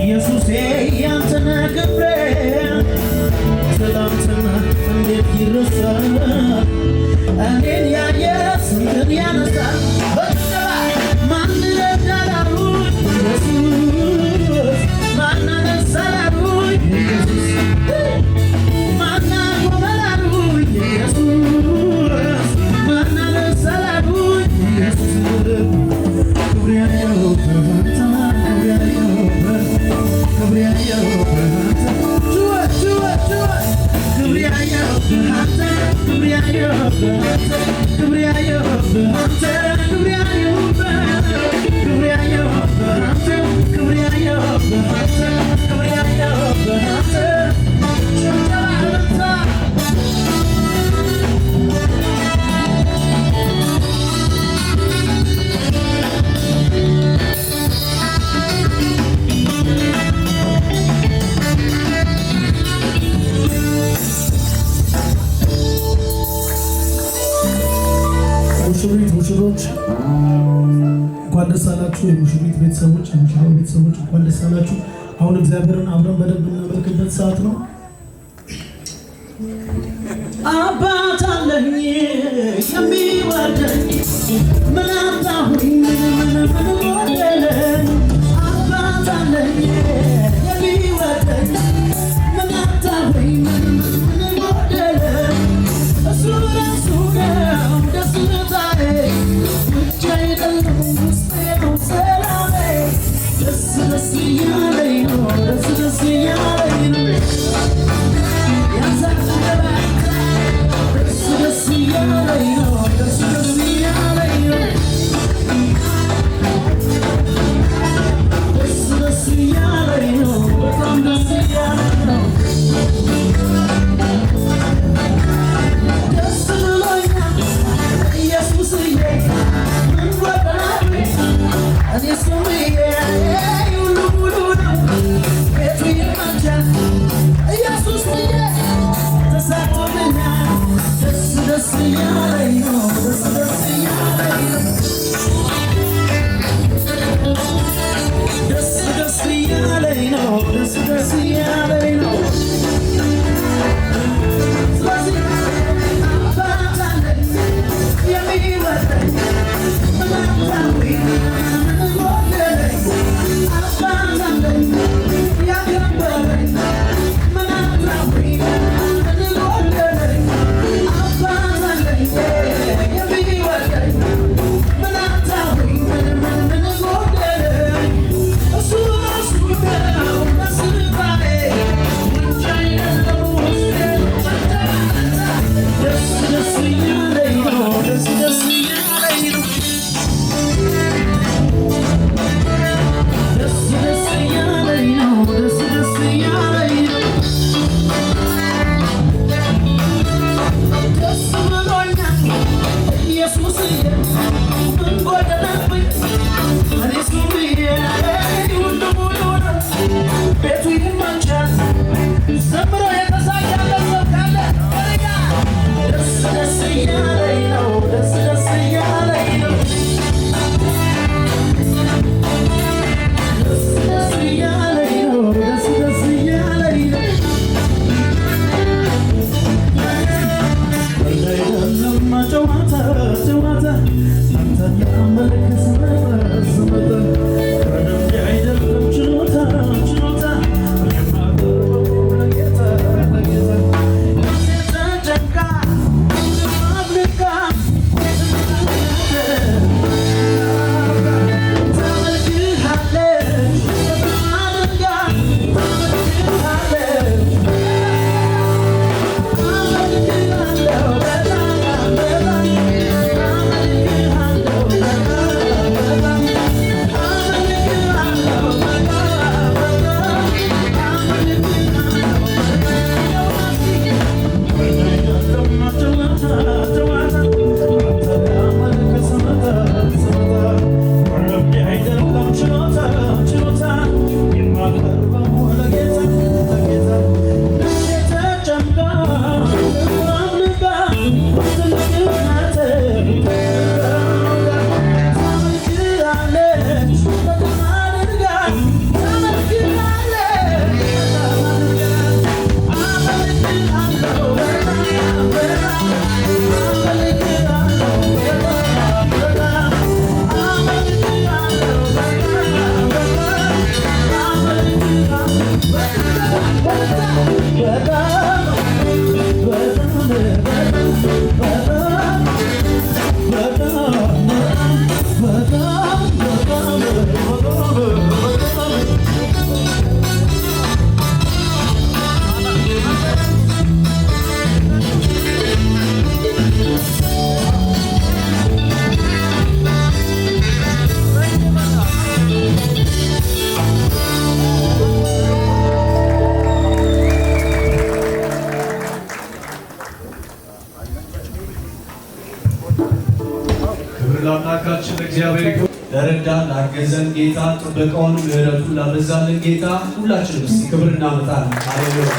ኢየሱሴ ያንተነ ክብሬ ትላንትና እንዴት ይረሳል እኔን ያየ ስንትን ያነሳል ማን ረዳላሉ ኢየሱስ ማን ነሳላሉ ኢየሱስ ማን ጎበላሉ ኢየሱስ ማን ነሳላሉ ኢየሱስ ክብሬያየው በአንተ ክብሬያየው በአንተ ክብሬያየው በአንተ ክብሬያየው በአንተ ክብሬያየው በአንተ ክብሬያየው በአንተ ክብሬያየው በአንተ ክብሬያየው በአንተ ክብሬያየው በአንተ ሙሽሮች እንኳን ደስ አላችሁ። የሙሽሪት ቤተሰቦች፣ የሙሽራው ቤተሰቦች እንኳን ደስ አላችሁ። አሁን እግዚአብሔርን አብረን በደንብ እናመልክበት ሰዓት ነው። አባት አለኝ የሚወደኝ ምን አጣሁኝ ምን ጎደለኝ አባት አለኝ የሚወደኝ ምን አጣሁኝ ምን ጎደለኝ እሱ ራሱ ነው ደስታዬ ብቻ አይደለም ውስጤ ነው ሰላሜ ደስ ደስ እያለኝ ነው ደስ ደስ እያለኝ ነው ደስ ደስ እያለኝ ነው ደስ ደስ እያለኝ ነው ላገዘን ጌታ ጥበቃውን ምሕረቱን ላበዛልን ጌታ ሁላችንም እስቲ ክብር እናመጣለን። ሃሌሉያ።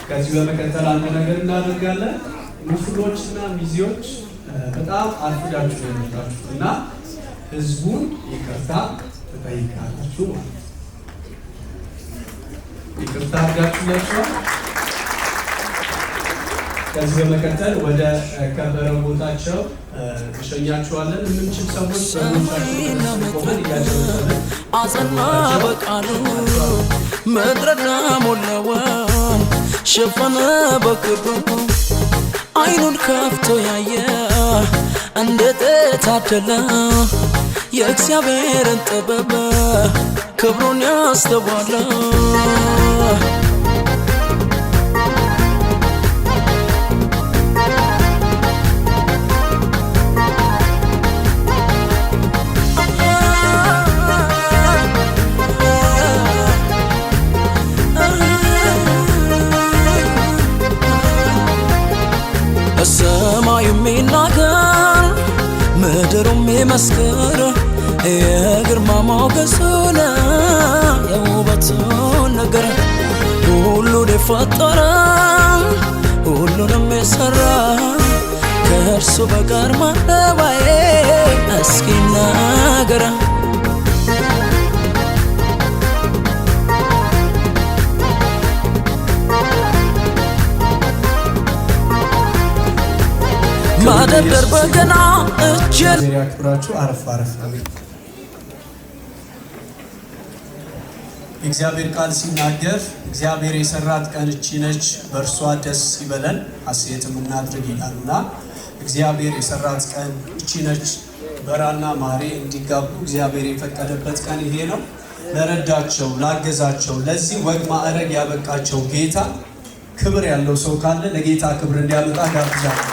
ከዚህ በመቀጠል አንድ ነገር እናደርጋለን። ሙሽሮችና ሚዜዎች በጣም አርፍዳችሁ ነው የመጣችሁት እና ህዝቡን ይቅርታ ትጠይቃላችሁ ማለት ነው። ይቅርታ አድርጋችሁላችኋል። ከዚህ በመቀጠል ወደ ከበረው ቦታቸው እንሸኛችኋለን። የምንችል ሰዎች ቆመን እያጨበጨብን አጸና በቃሉ ምድርና ሞላዋን ሸፈነ በክብሩ አይኑን ከፍቶ ያየ እንዴት ታደለ የእግዚአብሔርን ጥበብ ክብሩን ያስተዋለ ሰማዩ የሚናገር ምድሩም ይመስክር የግርማ ሞገሱን የውበቱን ነገር ሁሉን የፈጠረ ሁሉንም የሠራ ከእርሱ በቀር ማረባዬ እስኪ ናገር ማደደር በገና እጄን ያክብራችሁ። አረፍ የእግዚአብሔር ቃል ሲናገር እግዚአብሔር የሰራት ቀን እቺ ነች፣ በእርሷ ደስ ይበለን ሐሴትም እናድርግ ይላልና እግዚአብሔር የሰራት ቀን እቺ ነች። በራና ማሬ እንዲጋቡ እግዚአብሔር የፈቀደበት ቀን ይሄ ነው። ለረዳቸው ላገዛቸው ለዚህ ወግ ማዕረግ ያበቃቸው ጌታ ክብር ያለው ሰው ካለ ለጌታ ክብር እንዲያመጣ ጋብዛለሁ።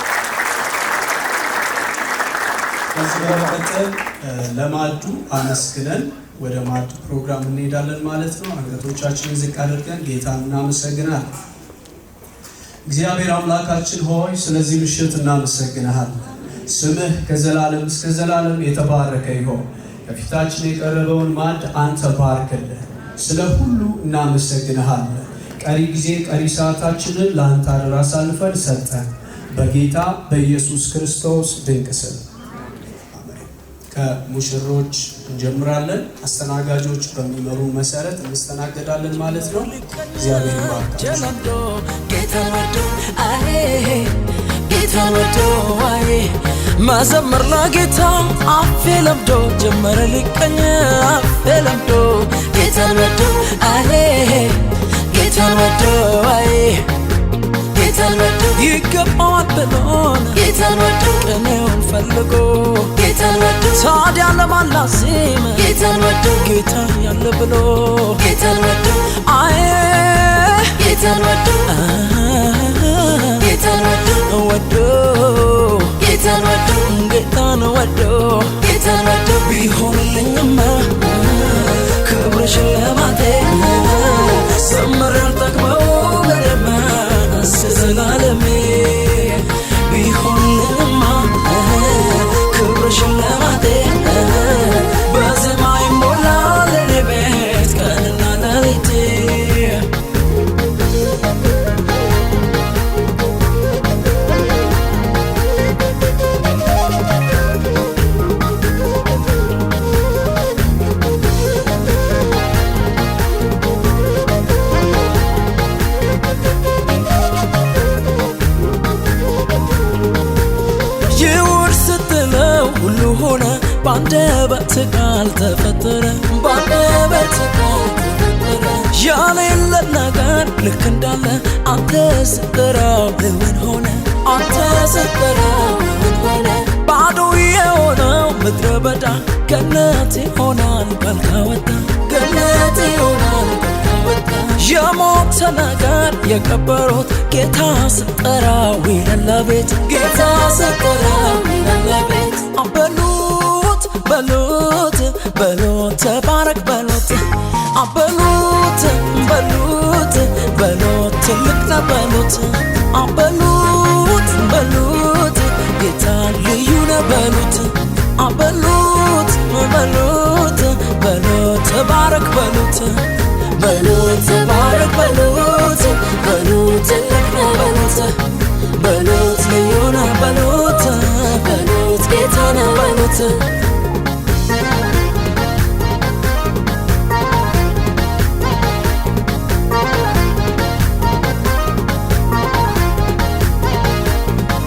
ከዚህ በመቀጠል ለማዕዱ አመስግነን ወደ ማዕዱ ፕሮግራም እንሄዳለን ማለት ነው። አንገቶቻችንን ዝቅ አድርገን ጌታን እናመሰግናለን። እግዚአብሔር አምላካችን ሆይ ስለዚህ ምሽት እናመሰግናለን። ስምህ ከዘላለም እስከ ዘላለም የተባረከ ይሁን። ከፊታችን የቀረበውን ማዕድ አንተ ባርክልን። ስለ ሁሉ እናመሰግናለን። ቀሪ ጊዜ ቀሪ ሰዓታችንን ለአንተ አደራ አሳልፈን ሰጠን። በጌታ በኢየሱስ ክርስቶስ ድንቅ ስም ከሙሽሮች እንጀምራለን። አስተናጋጆች በሚመሩ መሰረት እንስተናገዳለን ማለት ነው። እግዚአብሔር ይባርካችሁ። ጌታ ወዶ መዘመር ለጌታ አፌ ለምዶ ጀመረ ሊቀኝ አፌ ለምዶ ጌታን ወዶ ጌታን ወዶ ጌታን ወዶ ይገባዋል ብሎን ጌታን ወዶ ቅኔውን ፈልጎ ጌታን ወዶ ታዲያ ለማላዜም ጌታን ወዶ ጌታ ያለ ብሎ ጌታን ወዶ ጌታን ወዶ ጌታን ወዶ ጌታን ወዶ ጌታን ወዶ ጌታን ወዶ ቢሆንልኝማ ክብር ሽልማቴ ሰምር ያልጠግበው ምንማ እስከዘላለሜ ቢሆንልኝማ ክብር ሽልማቴ በዜማ ይሞላል የኔ ቤት ቀንና ሌሊቴ ባንደበት ቃል ተፈጠረ ባንደበት ቃል ተፈጠረ ያሌለ ነገር ልክ እንዳለ አንተ ስትጠራው ምን ሆነ አንተ ስትጠራው ምን ሆነ ባዶ የሆነው ምድረ በዳ ገነት ይሆናል ካልካወጣ ገነት ይሆናል ካልካወጣ የሞተ ነገር የቀበሩት ጌታ ስትጠራው ይላል ቤት ጌታ ስትጠራው ይላል ቤት አበሉት በሉት በሉት ተባረክ በሉት አበሉት በሉት በሉት ትልቅ ነው በሉት አበሉት በሉት ጌታ ልዩ ነው በሉት አበሉት በሉት በሉት ተባረክ በሉት በሉት ተባረክ በሉት በሉት ትልቅ ነህ በሉት በሉት ልዩ ነህ በሉት በሉት ጌታ ነህ በሉት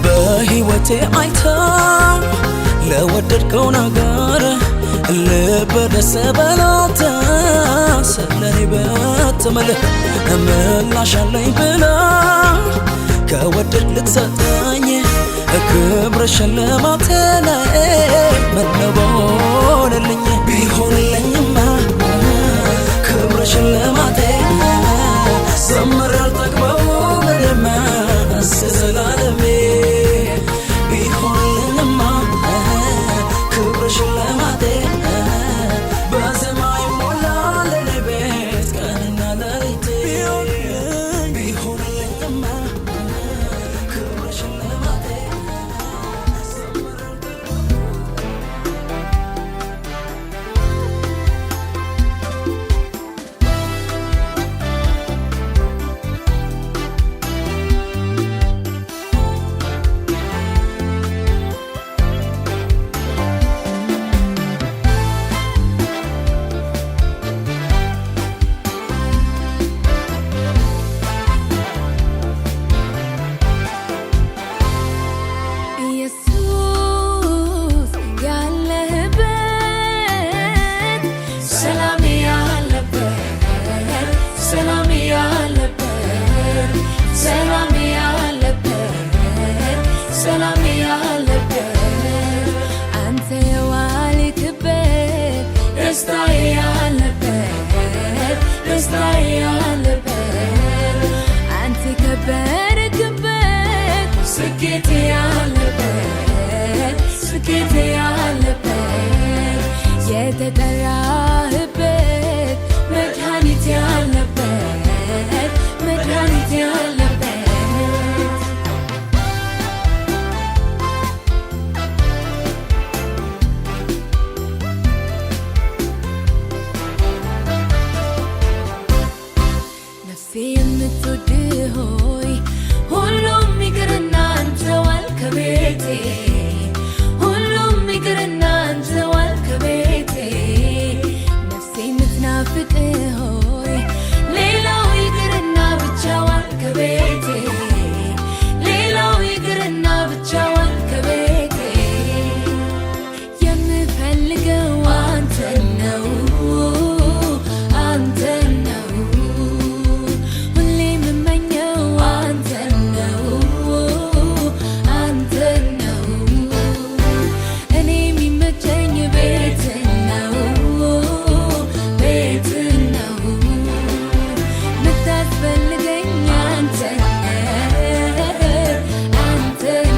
በሕይወቴ አይታ ለወደድከው ነገር ልብ ደስ በላት ስለኔ በትምልህ ምላሽ አለኝ ብላ ከወደድ ልትሰጠኝ ክብር ሽልማቴ ላይ ምነው በሆነልኝ ቢሆንልኝማ ክብር ሽልማቴ ዘምር ያልጠግበው ምንማ እስከ ዘላለሜ ቢሆንልኝማ ክብር ሽልማቴ በዜማ ይሞላል የኔ ቤት ቀንና ሌሊቴ ቢሆንልኝማ ክብር ሽልማቴ የተጠራህበት መድኃኒት ያለበት መድኃኒት ያለበት ነፍሴ የምትወድህ ሆይ ሁሉም ይቅርና አንተ ዋል ከቤቴ ሁሉም ይቅርና አንተ ዋል ከቤቴ ነፍሴ የምትናፍቅህ ሆይ ሌላው ይቅርና ብቻ ዋል ከቤቴ ሌላው ይቅርና ብቻ ዋል ከቤቴ የምፈልገው አንተን ነው አንተን ነው ሁሌ የምመኘው አንተን ነው አንተን ነው እኔ የሚመቸኝ ቤትህ ነው ቤትህ ነው ምታስፈልገኝ አንተን አንተን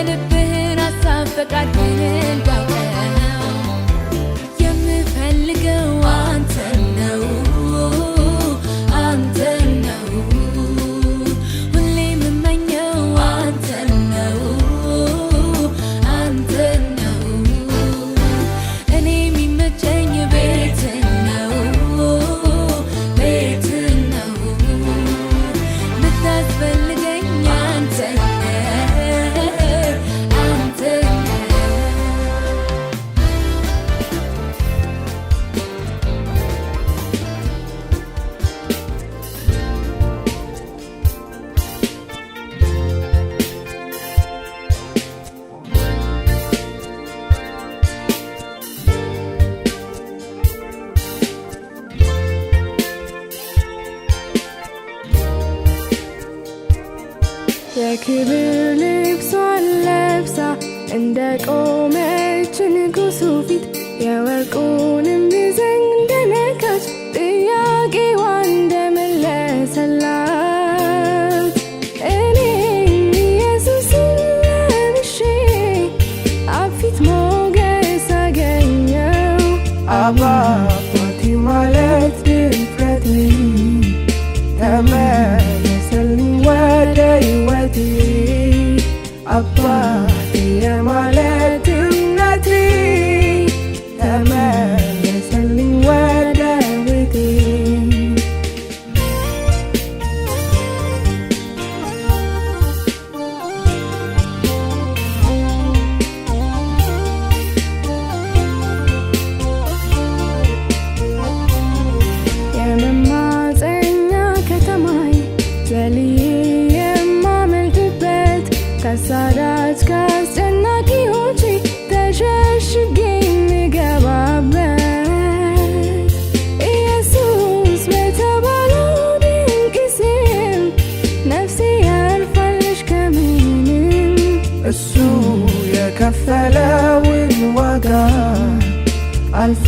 የልብህን ሀሳብ ፈቃድህን እንዳውቀው የምፈልገው አንተን ነው አንተን ነው ሁሌ የምመኘው አንተን ነው አንተን ነው እኔ የሚመቸኝ ቤትህ ነው ቤትህ ነው ምታስፈልገኝ አንተን የክብር ልብሷን ለብሳ እንደ ቆመች ንጉሡ ፊት የወርቁንም ዘንግ እንደነካች ጥያቄዋን እንደመለሰላት እኔም ኢየሱስን ለብሼ አብ ፊት ሞገስ አገኘው። አባቴ ማለት ድፍረቴ ተመለሰልኝ ወደ ሕይወቴ አባቴ ማለት እምነቴ ተመለሰልኝ ወደ ቤቴ የመማፀኛ ከተማዬ ዘልዬ የማመልጥበት ከአሳዳጅ ከአስጨናቂዎቼ ተሸሽጌ የምገባበት ኢየሱስ በተባለው ድንቅ ስም ነፍሴ ያልፋለች ከምንም እሱ የከፈለውን ዋጋ አልፎ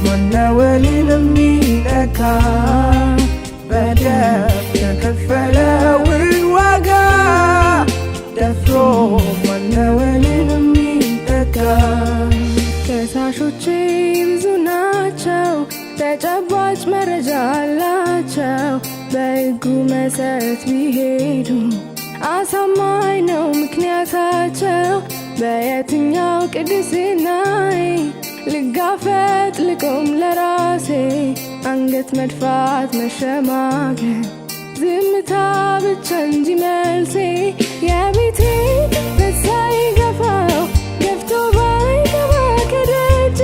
ማናወልን የሚነካ በደም የከፈለውን ዋጋ ደፍሮ ማናወልን የሚነካ ከሳሾቼ ብዙ ናቸው፣ ተጨባጭ መረጃ አላቸው። በሕጉ መሰረት ቢሄዱ አሳማኝ ነው ምክንያታቸው። በየትኛው ቅድስናዬ ልጋፈጥ ልቆም ለራሴ አንገት መድፋት መሸማገል ዝምታ ብቻ እንጂ መልሴ የቤቴ ክፍተት ሳይገፋው ገፍቶ ባይገባ ከደጄ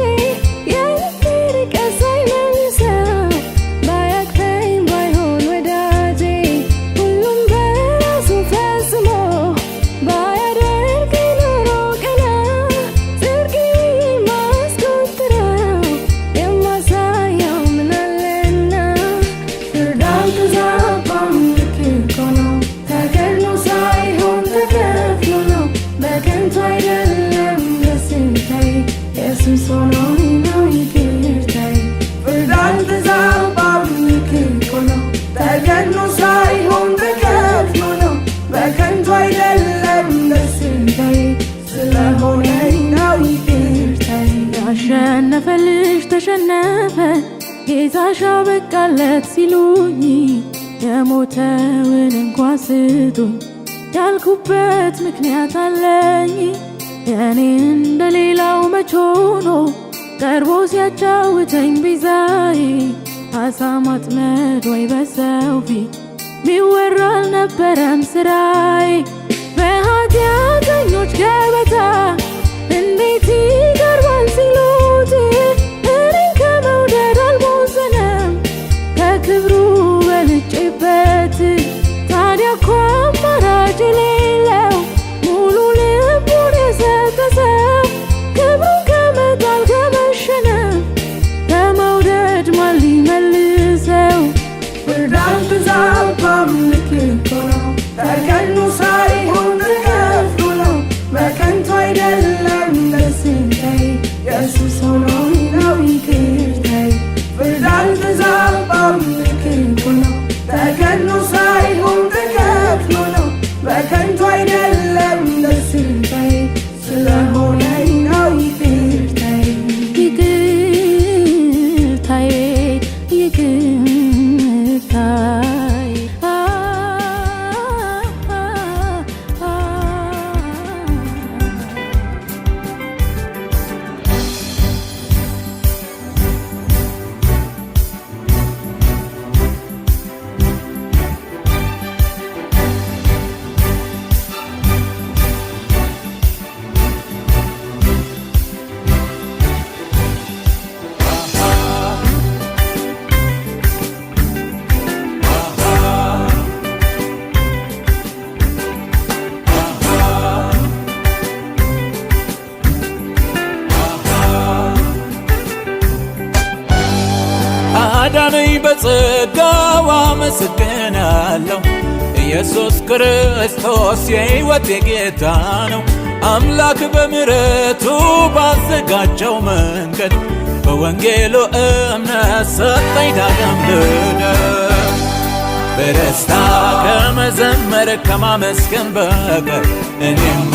የልቤ ርቀት ሳይመልሰው ባያቅፈኝ ባይሆን ወዳጄ ሁሉም በራሱ ፈጽሞ ባያደርገኝ ኖሮ ቀና ጽድቅ ማስቆጥረው የማሳየው ምን አለና ፍርድ አልተዛባም ልክ እኮ ነው ተገድሎ ሳይሆን ተከፍሎ ነው በከንቱ አይደለም ደስታዬ ኢየሱስ ሆኖኝ ነው ይቅርታዬ ፍርድ አልተዛባም ልክ እኮ ነው ተገድሎ ሳይሆን ተከፍሎ ነው በከንቱ አይደለም ደስታዬ ስለሆነኝ ነው ይቅርታዬ ያሸነፈ ልጅ ተሸነፈ ጌታሽ አበቃለት ሲሉኝ የሞተውን እንኳ ስጡኝ ያልኩበት ምክንያት አለኝ። የኔ እንደሌላው መች ሆኖ ቀርቦ ሲያጫውተኝ ቤዛዬ አሳ ማጥመድ ወይ በሰው ፊት ሚወራ አልነበረም ስራዬ። በኃጢአተኞች ገበታ እንዴት ይቀርባል ሲሉት እኔን ከመውደድ አልቦዘነም ከክብሩ በልጬበት ታዲያ እኮ አማራጭ የሌለው ሙሉ ልቡን የሰጠ ሰው ክብሩን ከመጣል ከመሸነፍ ከመውደድ ማን ሊመልሰው? ፍርድ አልተዛባም ልክ እኮ ነው ተገድሎ ሳይሆን ተከፍሎ ነው አዳነኝ በጸጋው አመሰግናለሁ ኢየሱስ ክርስቶስ የሕይወቴ ጌታ ነው አምላክ በምሕረቱ ባዘጋጀው መንገድ በወንጌሉ እምነት ሰጠኝ ዳግም ልደት በደስታ ከመዘመር ከማመስገን በቀር እኔማ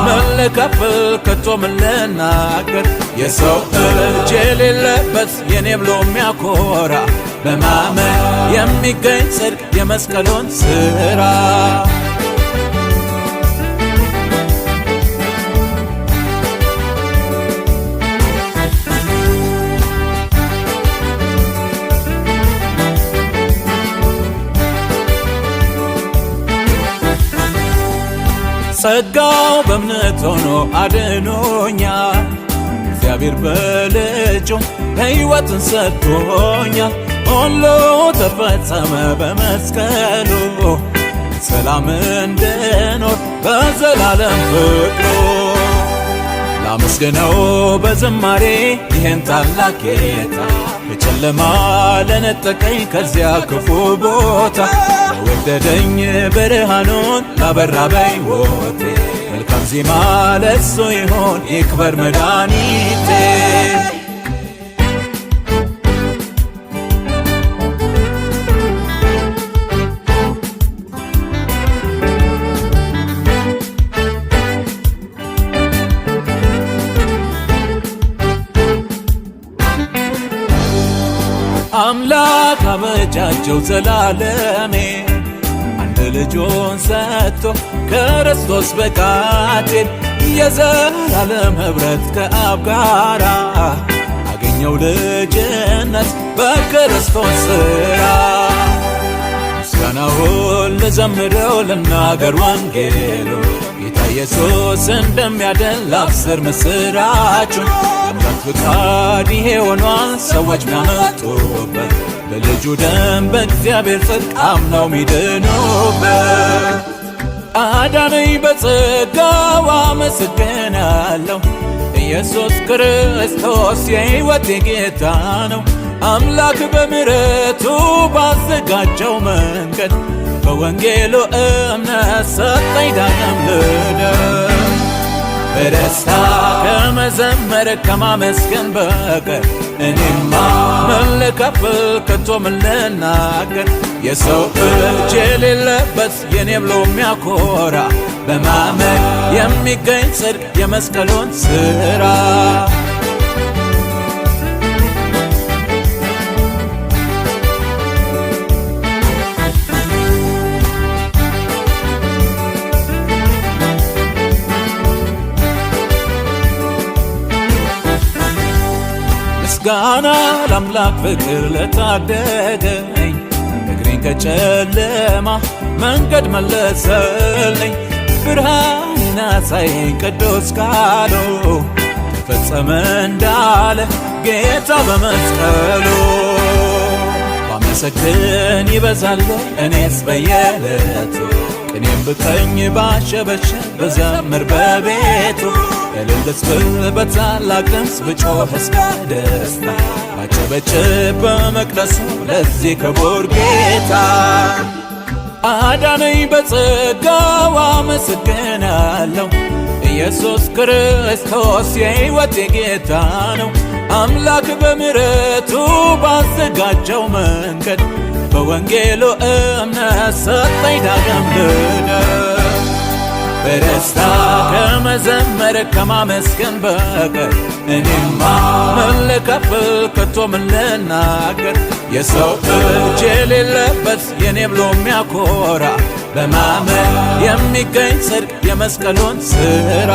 ምን ልከፍል ከቶ ምን ልናገር የሰው እጅ የሌለበት የኔ ብሎ የሚያኮራ በማመን የሚገኝ ጽድቅ የመስቀሉን ሥራ ጸጋው በእምነት ሆኖ አድኖኛል እግዚአብሔር በልጁ ሕይወትን ሰጥቶኛል ሁሉ ተፈጸመ በመስቀሉ ሰላም እንድኖር በዘላለም ፍቅሩ ላመስግነው በዝማሬ ይህን ታላቅ ጌታ በጨለማ ለነጠቀኝ ከዚያ ክፉ ቦታ ለወደደኝ ብርሃኑን ላበራ በሕይወቴ መልካም ዜማ ለእሱ ይሆን ይክበር መድኃኒቴ አምላክ አበጃጀው ዘላለሜ አንድ ልጁን ሰጥቶ ክርስቶስ በቃቴን የዘላለም ኅብረት ከአብ ጋራ አገኘው ልጅነት በክርስቶስ ሥራ ምስጋናውን ልዘምረው ልናገር ወንጌሉ ጌታ ኢየሱስ እንደሚያድን ላብስር ምስራቹን አምላክ ፍቃድ ይሄ ሆኗል ሰዎች ሚያመጡበት በልጁ ደም በእግዚአብሔር ጽድቅ አምነው ሚድኑበት አዳነኝ በጸጋው አመሰግናለሁ ኢየሱስ ክርስቶስ የሕይወቴ ጌታ ነው አምላክ በምሕረቱ ባዘጋጀው መንገድ በወንጌሉ እምነት ሰጠኝ ዳግም ልደት በደስታ ከመዘመር ከማመስገን በቀር እኔማ ምን ልከፍል ከቶ ምን ልናገር የሰው እጅ የሌለበት የኔ ብሎ የሚያኮራ በማመን የሚገኝ ጽድቅ የመስቀሉን ሥራ ምስጋና ለአምላክ ፍቅር ለታደገኝ እግሬን ከጨለማ መንገድ መለሰልኝ ብርሃንን አሳየኝ ቅዱስ ቃሉ ተፈጸመ እንዳለ ጌታ በመስቀሉ ባመሰግን ይበዛል እኔስ በየዕለቱ ቅኔም ብቀኝ ባሸበሸብ በዘምር በቤቱ እልልስ ብል በታላቅ ድምፅ ብጮህስ በደስታ ባጨበጭብ በመቅደሱ ለዚህ ክቡር ጌታ አዳነኝ በጸጋው አመሰግናለሁ ኢየሱስ ክርስቶስ የሕይወቴ ጌታ ነው አምላክ በምሕረቱ ባዘጋጀው መንገድ በወንጌሉ እምነት ሰጠኝ ዳግም ልደት በደስታ ከመዘመር ከማመስገን በቀር እኔማ ምን ልከፍል ከቶ ምን ልናገር የሰው እጅ የሌለበት የኔ ብሎ የሚያኮራ በማመን የሚገኝ ጽድቅ የመስቀሉን ሥራ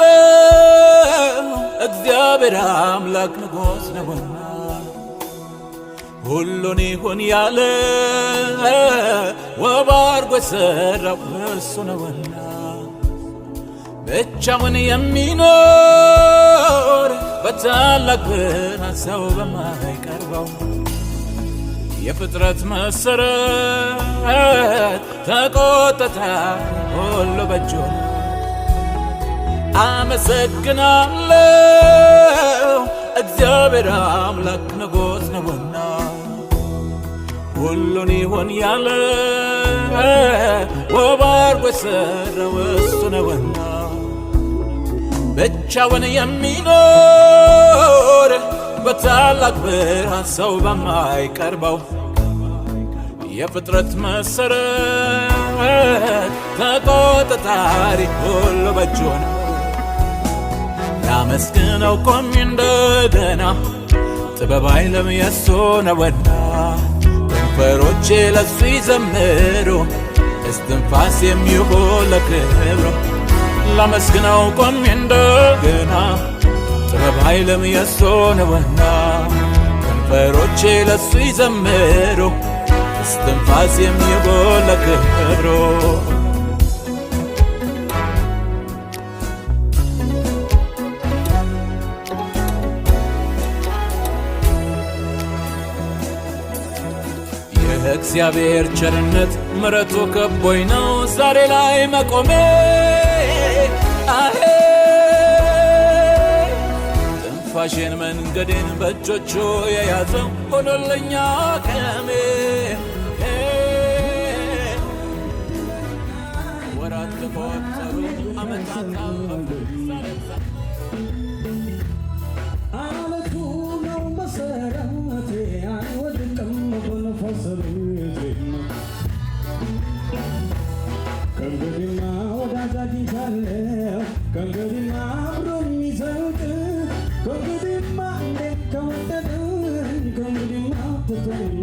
አመሰግናለሁ እግዚአብሔር አምላክ ንጉሥ ነውና ሁሉን ይሁን ያለ ውብ አድርጎ የሠራው እሱ ነውና ብቻውን የሚኖር በታላቅ ብርሃን ሰው በማይቀርበው የፍጥረት መሠረት ተቆጠታ ሁሉ በእጁ ነው። አመሰግናለሁ እግዚአብሔር አምላክ ንጉሥ ነውና ሁሉን ይሁን ያለ ውብ አድርጎ የሠራው እሱ ነውና ብቻውን የሚኖር በታላቅ ብርሃን ሰው በማይቀርበው የፍጥረት መሠረት ተቆጣጣሪ ሁሉ በእጁ ነው። ላመስግነው ቆሜ እንደገና ጥበብ ኃይልም የሱ ነውና ከንፈሮቼ ለሱ ይዘምሩ እስትንፋስ የሚሆን ለክብሩ ላመስግነው ቆሜ እንደገና ጥበብ ኃይልም የሱ ነውና ከንፈሮቼ ለሱ ይዘምሩ እስትንፋስ የሚሆን ለክብሩ የእግዚአብሔር ቸርነት ምሕረቱ ከቦኝ ነው ዛሬ ላይ መቆሜ ትንፋሼን መንገዴን በእጆቹ የያዘው ሆኖልኛ ቀሜ ወራት ተቆጠሩ ዓመታት አለቱ ነው መሠረቴ አይወድቅም በነፋስ ቤቴ ከእንግዲህማ ወዳጅ አግኝቻለሁ ከእንግዲህማ አብሮ የሚዘልቅ ከእንግዲህማ እንዴት ከወደደኝ ከእንግዲህማ ትቶኝ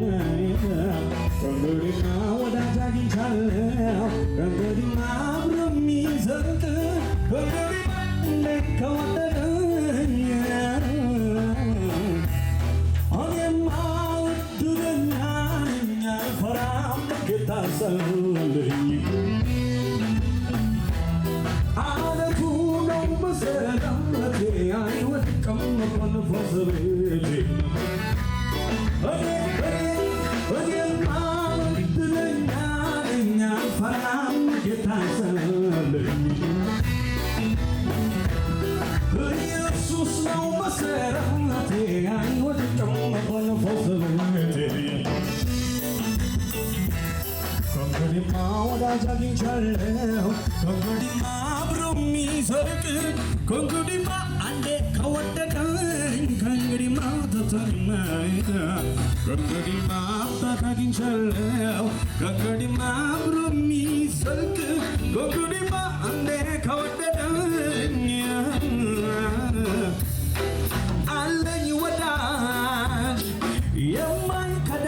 ከእንግዲህማ ወዳጅ አግኝቻለሁ ከእንግዲህማ አብሮ የሚዘልቅ ከእንግዲህማ እንዴት ከወደደኝ እኔማ ዕድለኛ ነኝ አልፈራም ጌታ ስላለኝ አለቱ ነው መሠረቴ አይወድቅም በነፋስ ቤቴ እኔማ ዕድለኛ ነኝ አልፈራም ጌታ ስላለኝ ኢየሱስ ነው መሠረቴ አይወድቅም በነፋስ ቤቴ ከእንግዲህማ ወዳጅ አግኝቻለሁ ከእንግዲህማ አብሮ የሚዘልቅ ከእንግዲህማ አንዴ ከወደቀኝ ከእንግዲህማ ትቶኝ ከእንግዲህማ አባት አግኝቻለሁ ከእንግዲህማ አብሮ የሚዘልቅ ከእንግዲህማ አንዴ ከወደቀኝ አለኝ ወዳጅ የማይከዳ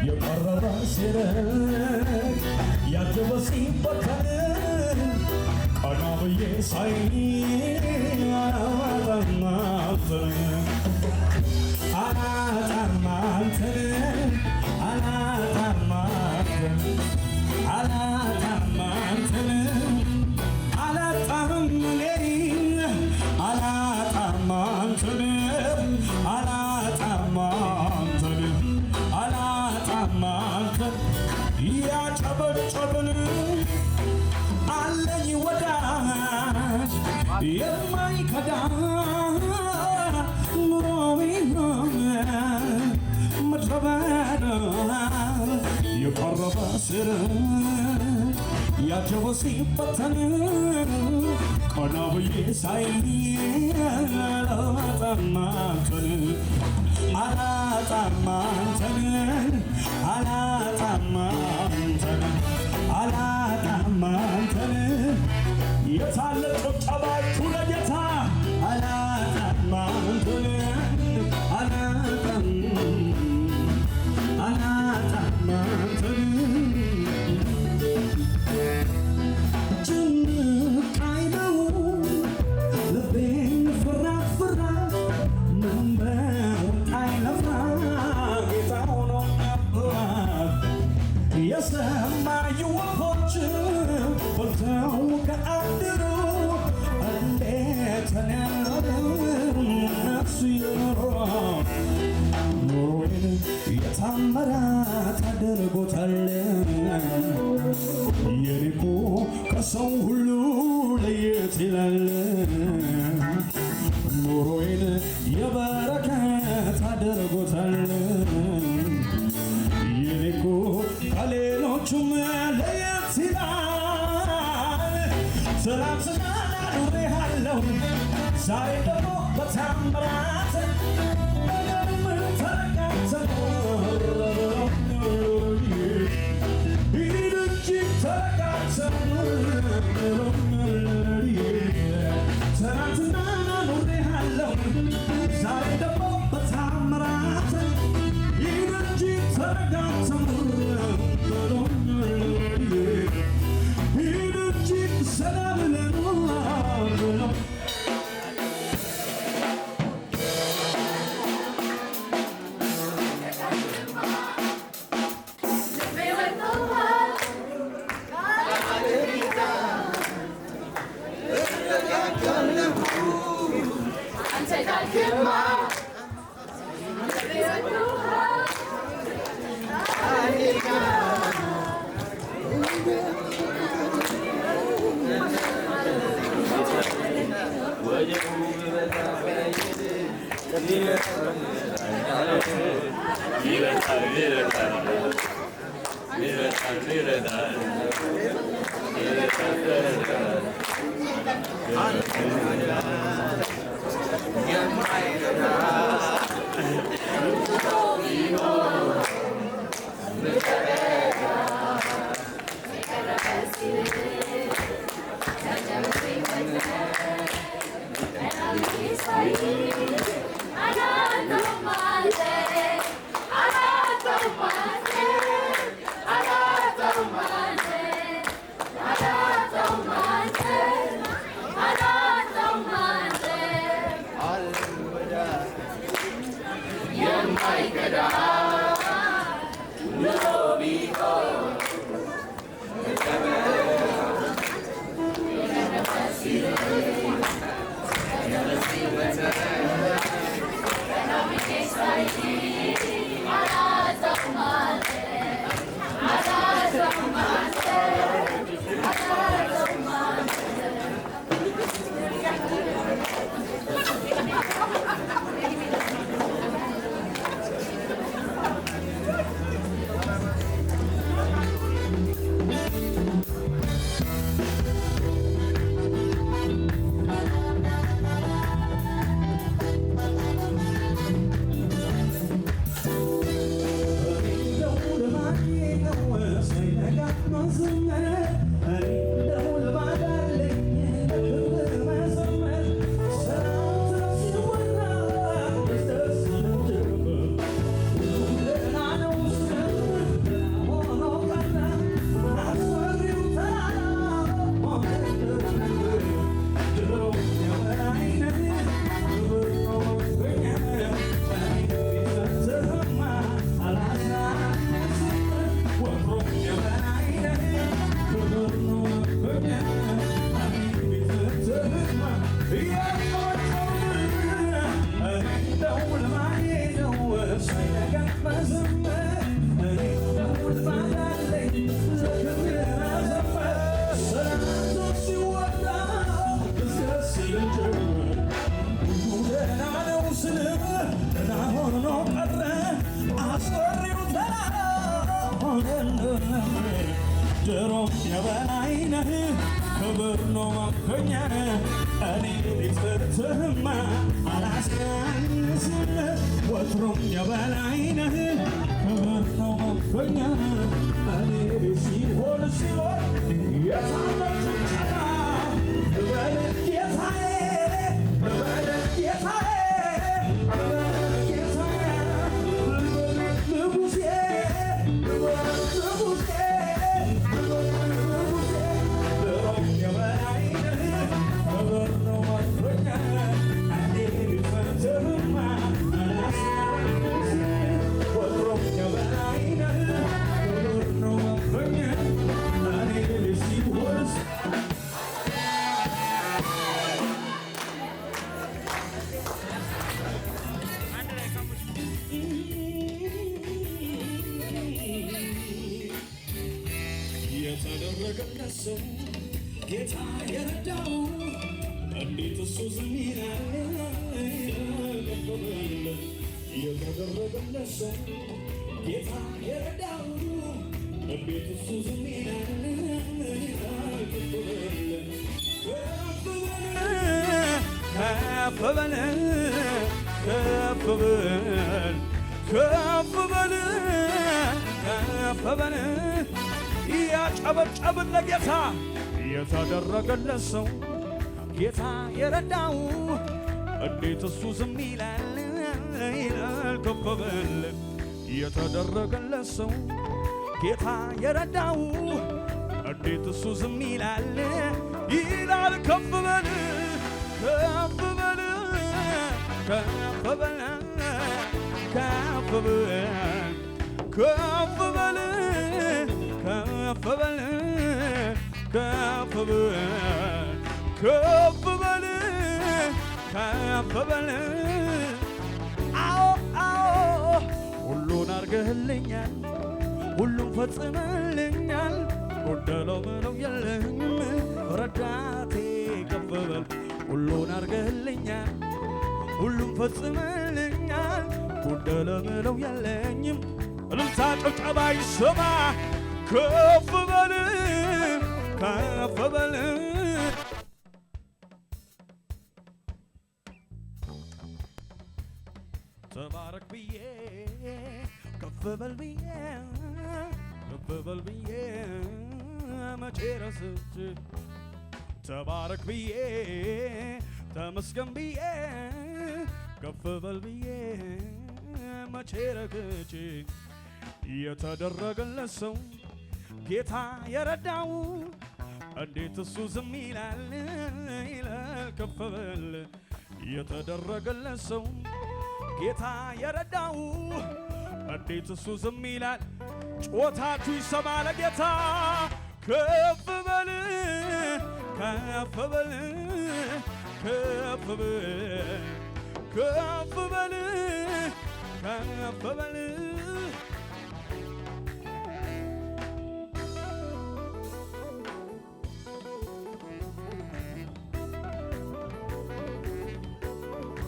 የቀረበ ሲርቅ ያጀበ ሲበከል ቀና ብዬ ሳይ አላጣም አንተን አላጣም አንተን አላጣም እኔን አላጣም አንተን አላጣም አንተን አላጣም አንተን ያጨበጨብን አለኝ ወዳጅ የማይከዳ ኑሮ ቢሆን ምድረ በዳ የቀረበ ስርቅ ያጀበ ሲበተን ቀና ብዬ ሳይ አላጣም አንተን አላጣም አንተን አላጣም አንተን አላጣም አንተን የታለ ጭብጨባችሁ ለጌታ አላጣም አንተን አላጣም አላጣም አንተን ጭንቅ አይለውም ይላል ኑሮዬን የበረከት አድርጎታል። የኔ እኮ ከሌሎቹም ለየት ይላል። ትናንትና ኑሬሃለሁ ዛሬ ደግሞ በታምራት ነገርም ተረጋግተን ሂድ እንጂ ተረጋግተን ትናንትና ኑሬሃለሁ ዛሬ ደግሞ በታምራት ሂድ እንጂ ተረጋግተን ሂድ እንጂ ሰላም ብለን ድሮም የበላይነህ ክብር ነው መኮኛ እኔ ሊፍትህማ አላስቀንስም ወትሮም የበላይነህ ክብር ነው መኮኛ እኔ ሲሆን የታመት ጨና ልበል ጌታዬ ልበል ጌታዬ What is እሱ ዝም ይላል ከበበል የተደረገለት ሰው ጌታ የረዳው እንዴት እሱ ዝም ይላል ከፍ በል ከፍ በል ከፍ በል ከፍ በል ያጨበጨብን ለጌታ የተደረገለት ሰው ጌታ የረዳው እንዴት እሱ ዝም ይላል ይላል ከፍ በል የተደረገለት ሰው ጌታ የረዳው እንዴት እሱ ዝም ይላል ይላል ከፍ በል ከፍ በል ከፍ በል ከፍ በል ከፍ በል ከፍ በል ከፍ በል ከፍ በል ከፍ በል አዎ አዎ ሁሉን አርገህልኛል ሁሉን ፈጽመልኛል ጎደለው ምለው የለኝም ረዳቴ ከፍ በል ሁሉን አርገህልኛል ሁሉን ፈጽመልኛል ጎደለው ምለው የለኝም እልልታ ጭብጨባ ይሰማ ከፍ በል ከፍ በል ተባረክ ብዬ ከፍ በል ብዬ ከፍ በል ብዬ መቼ ረስቼ ተባረክ ብዬ ተመስገን ብዬ ከፍ በል ብዬ መቼ ረክቼ የተደረገለት ሰው ጌታ የረዳው እንዴት እሱ ዝም ይላል ይላል ከፍ በል የተደረገለት ሰው ጌታ የረዳው እንዴት እሱ ዝም ይላል ጮታችሁ ይሰማ ለጌታ ከፍ በል ከፍ በል ከፍ በል ከፍ በል ከፍ በል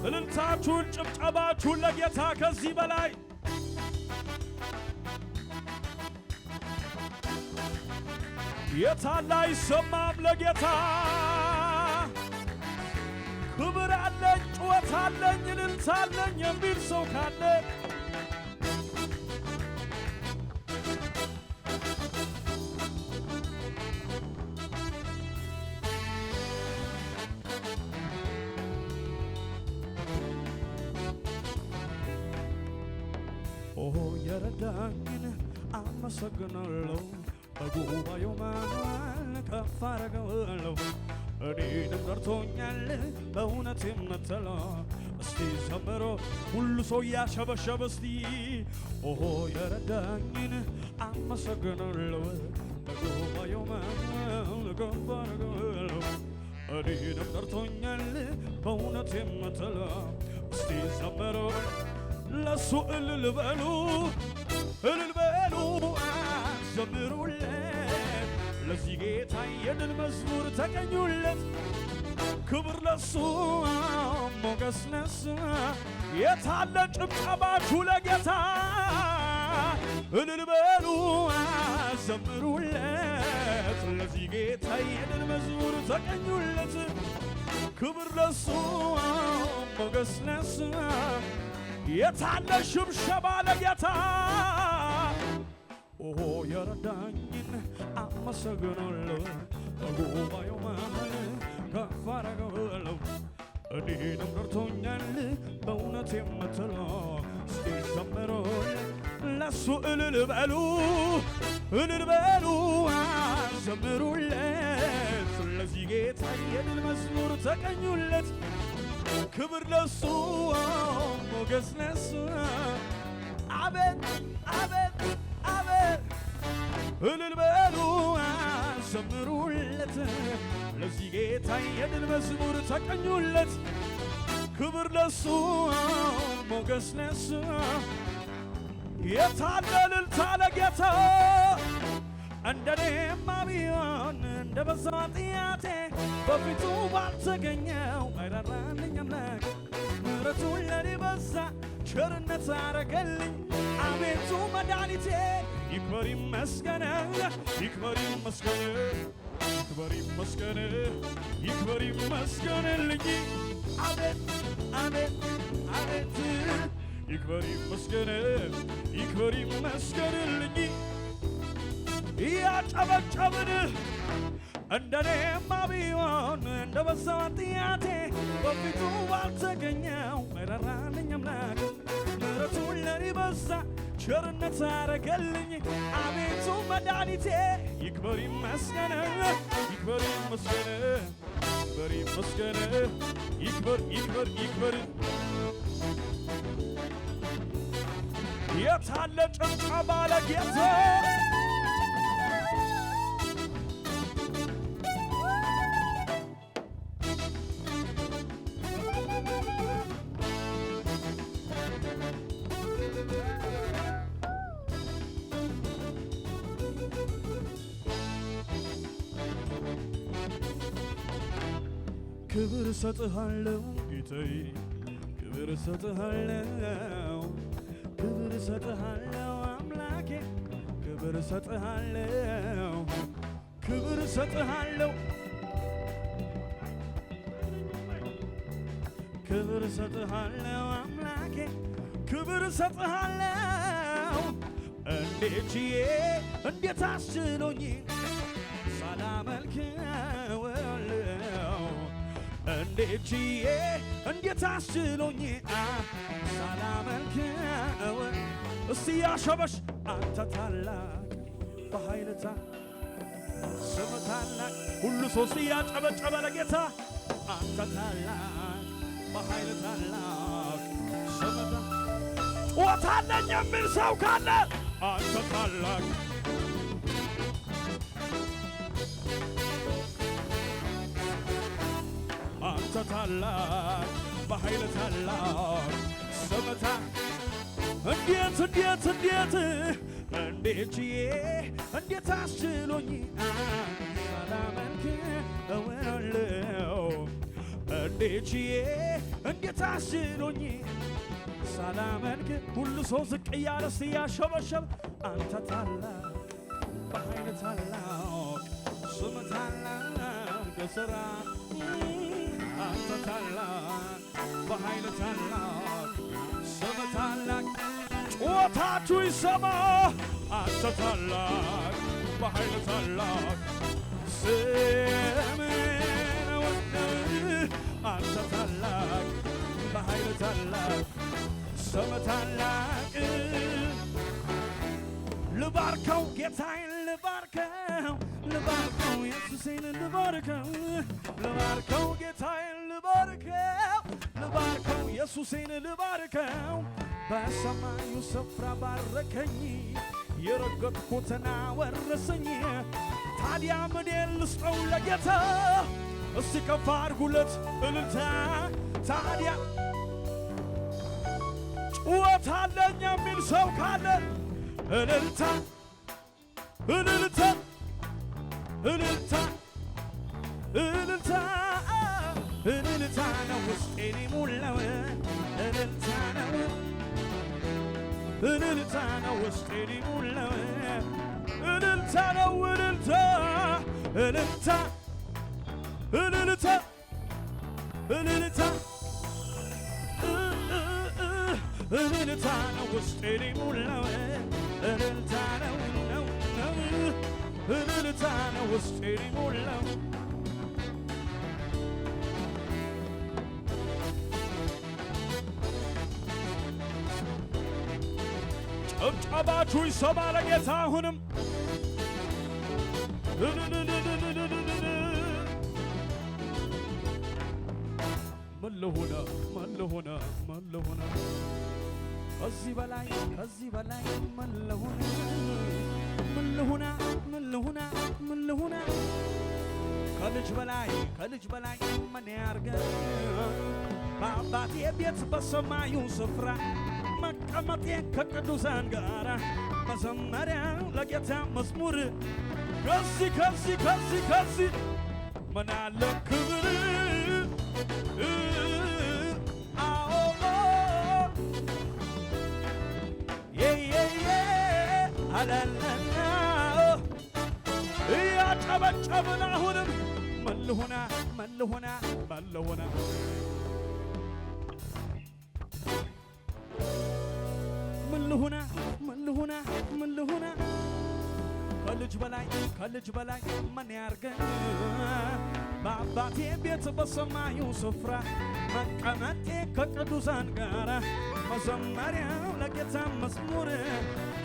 እልልታችሁን ጭብጨባችሁን ለጌታ ከዚህ በላይ የታላ አይሰማም ለጌታ ክብር አለኝ ጩኸት አለኝ እልልታ አለኝ የሚል ሰው ካለ የረዳኝን አመሰግናለሁ በጉባኤው መሃል ከፍ አደርገዋለሁ እኔንም ረድቶኛል በእውነት የምትለው እስቲ ዘምሮ ሁሉ ሰው ያሸበሸበ እስቲ የረዳኝን አመሰግናለሁ በጉባኤው መሃል ከፍ አደርገዋለሁ እኔንም ረድቶኛል በእውነት የምትለው እስቲ ዘምሮ ለሱ እልል በሉ ዘምሩለት ለዚህ ጌታ የድል መዝሙር ተቀኙለት ክብር ለሱ ሞገስ ለሱ የታለ ጭብጨባችሁ ለጌታ እልል በሉ ዘምሩለት ለዚህ ጌታ የድል መዝሙር ተቀኙለት ክብር ለሱ ሞገስ ለሱ የታለ ሽብሸባ ለጌታ የረዳኝን አመሰግናለሁ በጉባኤው መሃል ከፍ አደርገዋለሁ እኔንም ረድቶኛል በእውነት የምትለው እስቲ ዘምሩለት ለሱ እልል በሉ ዘምሩለት ለዚህ ጌታ የድል መዝሙር ተቀኙለት ክብር ለሱ ሞገስ ለሱ አቤት አቤት አቤት እልል በሉ ዘምሩለት ለዚህ ጌታ የድል መዝሙር ተቀኙለት ክብር ለሱ ሞገስ ለሱ የታለ እልልታ ለጌታ እንደኔማ ቢሆን እንደ በዛ ኃጢአቴ በፊቱ ባልተገኘው አይራራልኝ አምላክ ምሕረቱን ለኔ በዛ ቸርነት አረገልኝ አቤቱ መድኃኒቴ ይክበር ይመስገን ይክበር ይመስገን ይክበር ይመስገን ይክበር ይመስገንልኝ አቤት አቤት አቤት ይክበር ይመስገን ይክበር ይመስገንልኝ ያጨበጨብን እንደኔማ ቢሆን እንደ በዛው ኃጢአቴ በፊቱ ባልተገኘው አይራራልኝ አምላክ ምሕረቱን ለኔ በዛ ቸርነት አረገልኝ አቤቱ መድኃኒቴ ይክበር ይመስገን ይክበር ይመስገን ይክበር ይመስገን ይክበር ይክበር ይክበር የታለ ጭብጨባ ለጌታ ክብር እሰጥሃለሁ ጌታዬ ክብር እሰጥሃለሁ ክብር እሰጥሃለሁ አምላኬ ክብር እሰጥሃለሁ ክብር እሰጥሃለሁ ክብር እሰጥሃለሁ አምላኬ ክብር እሰጥሃለሁ እንዴት አስችሎኝ ሳላመልከው እንዴት አስችሎኝ ሳላመልከው እስቲ ያሸበሽ አንተ ታላቅ በኃይልታ ስም ታላቅ ሁሉ ሶስት ያጨበጨበ ለጌታ አንተ ታላቅ በኃይል ታላቅ ስም ጮታለኝ የሚል ሰው ካለ አንተ ታላቅ አንተ ታላቅ በኃይል ታላቅ ስምታ እንዴት አስችሎኝ ሳላመልክ እውላለሁ እንዴት አስችሎኝ ሳላመልክ ሁሉ ሰው ዝቅ እያለ ሲያሸበሸብ አንተ ታላቅ በኃይል ታላቅ ስም ታላቅ ስራ አንተ ታላቅ በኃይል ታላቅ ስም ታላቅ ጩኸታችሁ ይሰማ አንተ ታላቅ በኃይል ታላቅ ስም ነው አንተ ታላቅ በኃይል ታላቅ ስም ታላቅ ልባርከው ጌታዬን ልባርከው ኢየሱሴን ልባርከው ጌታዬን ልባርከው ኢየሱሴን ልባርከው በሰማዩ ስፍራ ባረከኝ የረገጥኩትን አወረሰኝ ታዲያ ምን ልስጠው ለጌታ እስቲ ከፍ አድርጉለት እልልታ ታዲያ ጩኸት አለኝ የሚል ሰው ካለ እልልታ እልልታ እልልታ እልልታ እልልታ ነው ውስጤን የሞላው እልልታ ነው እልልታ ነው ውስጤን የሞላው እልልታ ነው እልልታ እልልታ እልልታ እልልታ እልልታ ነው ውስጤን የሞላው እልልታ ነው እልልታ ነው ውስጤን የሞላው ጭብጨባችሁ ይሰማ ለጌታ አሁንም ምን ልሆነ ከዚህ በላይ ምን ልሆነ ከልጅ በላይ ምን ያርገን በአባቴ ቤት በሰማዩ ስፍራ መቀመጤ ከቅዱሳን ጋር መዘመሪያ ለጌታ መዝሙር ከዚህ ምን አለ ክብር አዎ አላላላ እያጨበጨብን አሁንም መልሆና ከልጅ በላይ ምን ያርገን በአባቴ ቤት በሰማዩ ስፍራ መቀመጤ ከቅዱሳን ጋር መዘመሪያው ለጌታ መዝሙር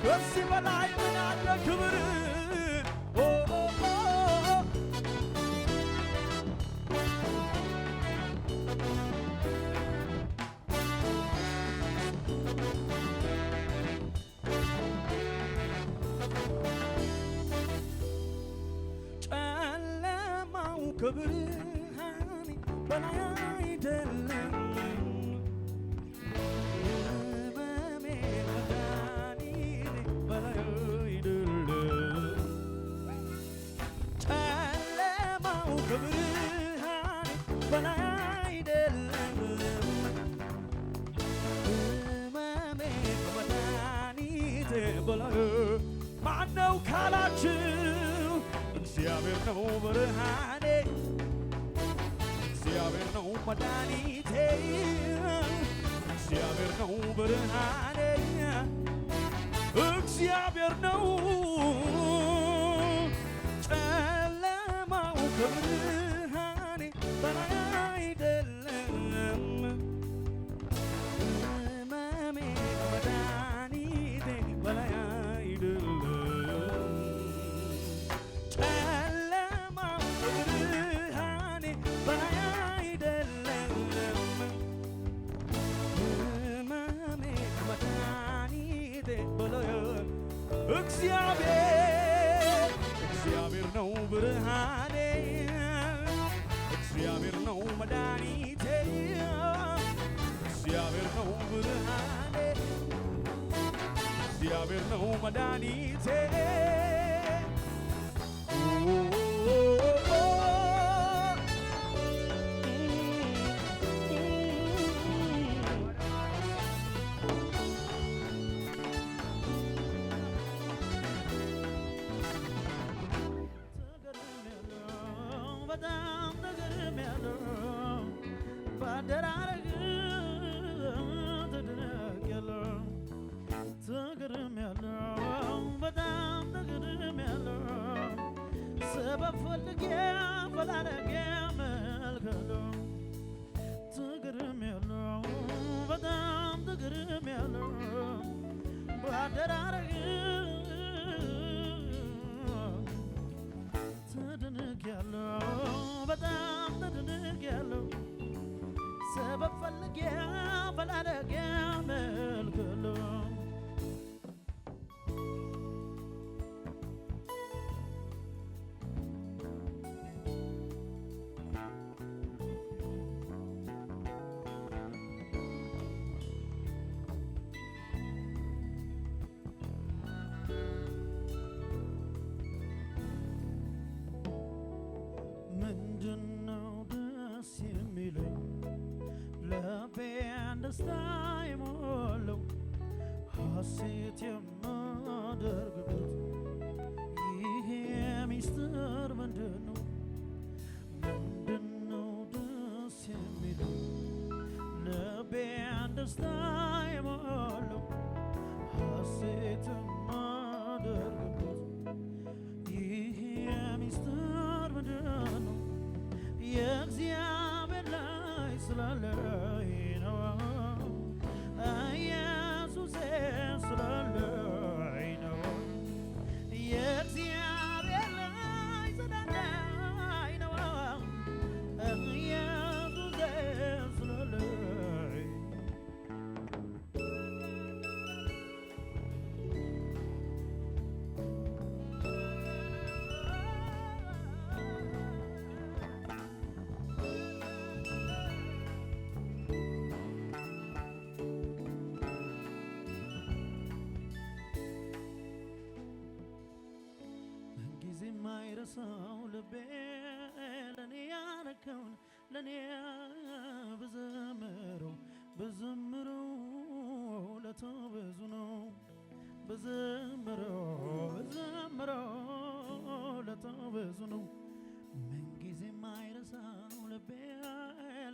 ከዚህ በላይ ምን አለ ክብር ከብርሃኔ በላይ አይደለም ሕመሜ መድኃኒቴ በላይ አይደለም ጨለማው ከብርሃኔ በላይ አይደለም ሕመሜ መድኃኒቴ በላይ ማነው ካላችሁ እግዚአብሔር ነው ብርሃኔ እግዚአብሔር ነው መድኃኒቴ እግዚአብሔር ነው ብርሃኔ እግዚአብሔር ነው ጨለማው ከብርሃኔ በላይ አይደለም ሕመሜ መድኃኒቴ በላይ አይደለም እግዚአብሔር ነው ብርሃኔ እግዚአብሔር ነው መድኃኒቴ እግዚአብሔር ነው ብርሃኔ እግዚአብሔር ነው መድኃኒቴ ምንድነው ደስ የሚለኝ ልቤን ደስታ የሞላው ሐሴት የማደርግበት ይሄ ሚስጥር ምንድነው? ምንድነው ደስ የሚለኝ ልቤን ደስታ የሞላው ሐሴት የማደርግበት ይሄ ሚስጥር ምንድነው? የእግዚአብሔር ላይ ስላለኝ ነው ኢየሱሴ ስላለኝ ነው የእግዚአብሔር ላይ ስላለኝ ነው ኢየሱሴ ስላለኝ የማይረሳው ልቤ ለኔ ያረከውን ለኔ ብዘምረው ብዘምረው ውለታው ብዙ ነው ብዘምረው ብዘምረው ውለታው ብዙ ነው ምንጊዜ የማይረሳው ልቤ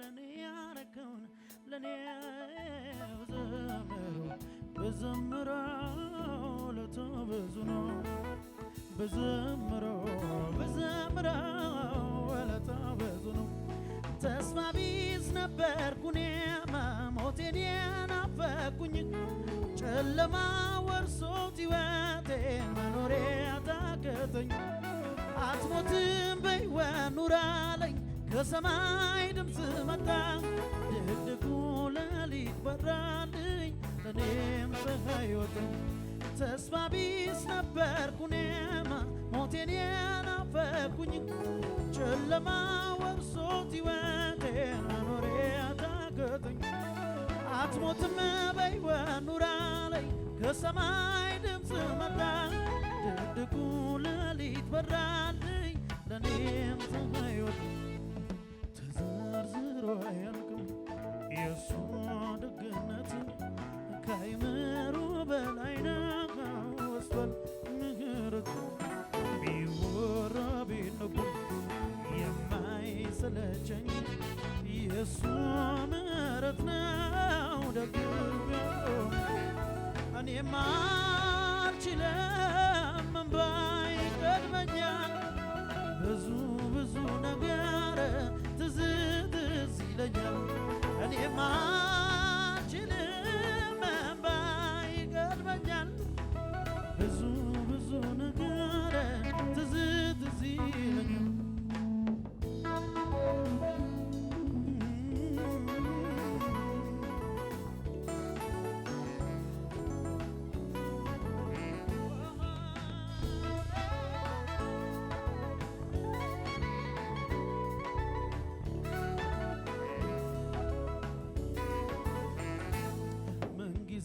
ለኔ ያረከውን ለኔ ብዘምረው ብዘምረው ውለታው ብዙ ነው ብዘምረው ብዘምረው ውለታው ብዙ ነው ተስፋ ቢስ ነበርኩ እኔማ ሞቴን ናፈቅኩኝ ጨለማ ወርሶት ሕይወቴን መኖሬ አታከተኝ አትሞትም በሕይወት ኑር አለኝ ከሰማይ ድምፅ መጣ ድቅድቁ ሌሊት በራልኝ ለኔም ፀሐይ ወጣኝ ተስፋ ቢስ ነበርኩ እኔማ ሞቴን ናፈቅኩኝ ጨለማ ወርሶት ሕይወቴን መኖሬ አታከተኝ አትሞትም በሕይወት ኑር አለኝ ከሰማይ ድምፅ መጣ ድቅድቁ ሌሊት በራልኝ ለኔም ፀሐይ ወጣኝ ተዘርዝሮ አያልቅም የእሱ ደግነት ከአይምሮ በላይ ነው ወስቷል ምሕረቱ ቢወራ ቢነገር የማይሰለቸኝ የእሱ ምሕረት ነው ደግሜው እኔማ አልችልም እምባይ ይቀድመኛል ብዙ ብዙ ነገር ትዝ ትዝ ይለኛል እኔማ አልችልም እምባይ ይቀድመኛል ብዙ ብዙ ነገር ትዝ ትዝ ይለኛል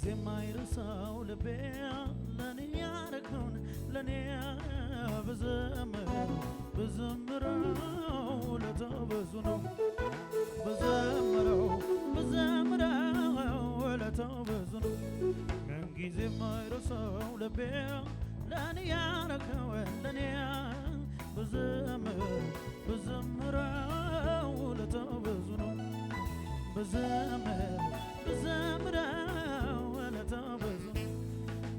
የማይረሳው ልቤ ለኔ ያረከውን ለኔ ብዘምረው ብዘምረው ውለታው ብዙ ነው ብዘምረው ብዘምረው ውለታው ብዙ ነው ምንጊዜ የማይረሳው ልቤ ለኔ ያረከውን ለኔ ብዘምረው ብዘምረው ውለታው ብዙ ነው ብዘምረው ብዘምረው ውለታው ብዙ ነው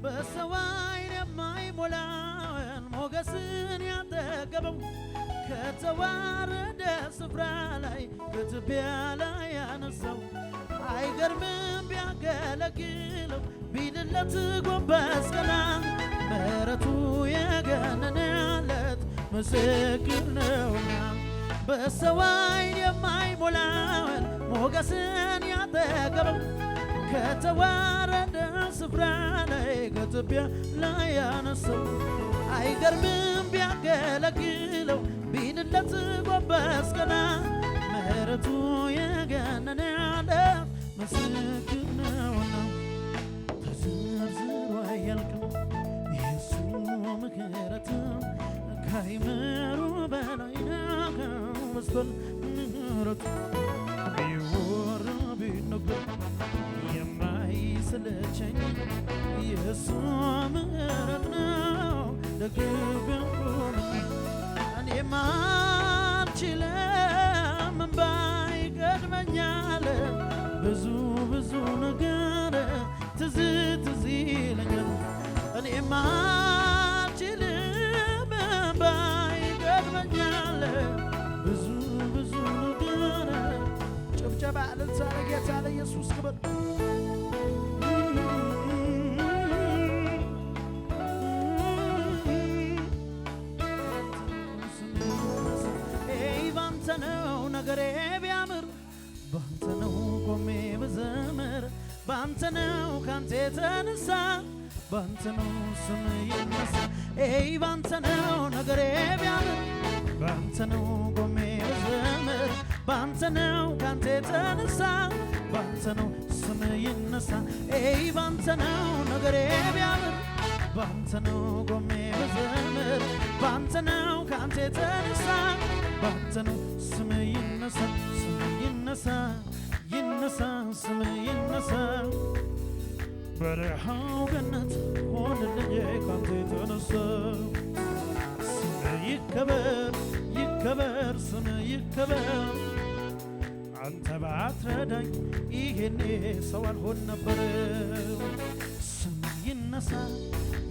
በሰው ዓይን የማይሞላውን ሞገስን ያጠገበው ከተዋረደ ስፍራ ላይ ከትቢያ ላይ ያነሳው አይገርምም ቢያገለግለው ቢልለት ጎንበስ ቀና ምሕረቱ የገነነለት ምስክር ነውና በሰው ዓይን የማይሞላውን ሞገስን ያጠገበው ከተዋረደ ስፍራ ላይ ከትቢያ ላይ ያነሳው አይገርምም ቢያገለግለው ቢልለት ጎንበስ ቀና ምሕረቱ የገነነለት ምስክር ነውና ተዘርዝሮ አያልቅም የእሱ ምሕረት ከአይምሮ በላይ ነው በዝቷል ምሕረቱ ቢወራ ቢነገር የማይሰለቸኝ የእሱ ምሕረት ነው ደግሜው እኔማ አልችልም እምባይ ይቀድመኛል ብዙ ብዙ ነገር ትዝ ትዝ ይለኛል እኔማ አልችልም እምባይ ይቀድመኛል ብዙ ብዙ ነገር ጭብጨባ እልልታ ለጌታ ለኢየሱስ ክብር ባንተ ነው ነገሬ ቢያምር ባንተ ነው ቆሜ ብዘምር ባንተ ነው ካንተ የተነሳ ባንተ ነው ስም ይነሳ ባንተ ነው ነገሬ ቢያምር ባንተ ነው ቆሜ ብዘምር ባንተ ነው ካንተ የተነሳ ባንተ ነው ስም ይነሳ ባንተ ነው ነገሬ ቢያምር ባንተ ነው ቆሜ መዘመር ባንተ ነው ካንተ የተነሳ ባንተ ነው ስም ይነሳ ስም ይነሳ ይነሳ ስም ይነሳ በረሃው ገነት ሆነልኝ ካንተ የተነሳ ስም ይከበር ይከበር ስም ይከበር አንተ ባትረዳኝ ይሄኔ ሰው አልሆን ነበር ስም ይነሳ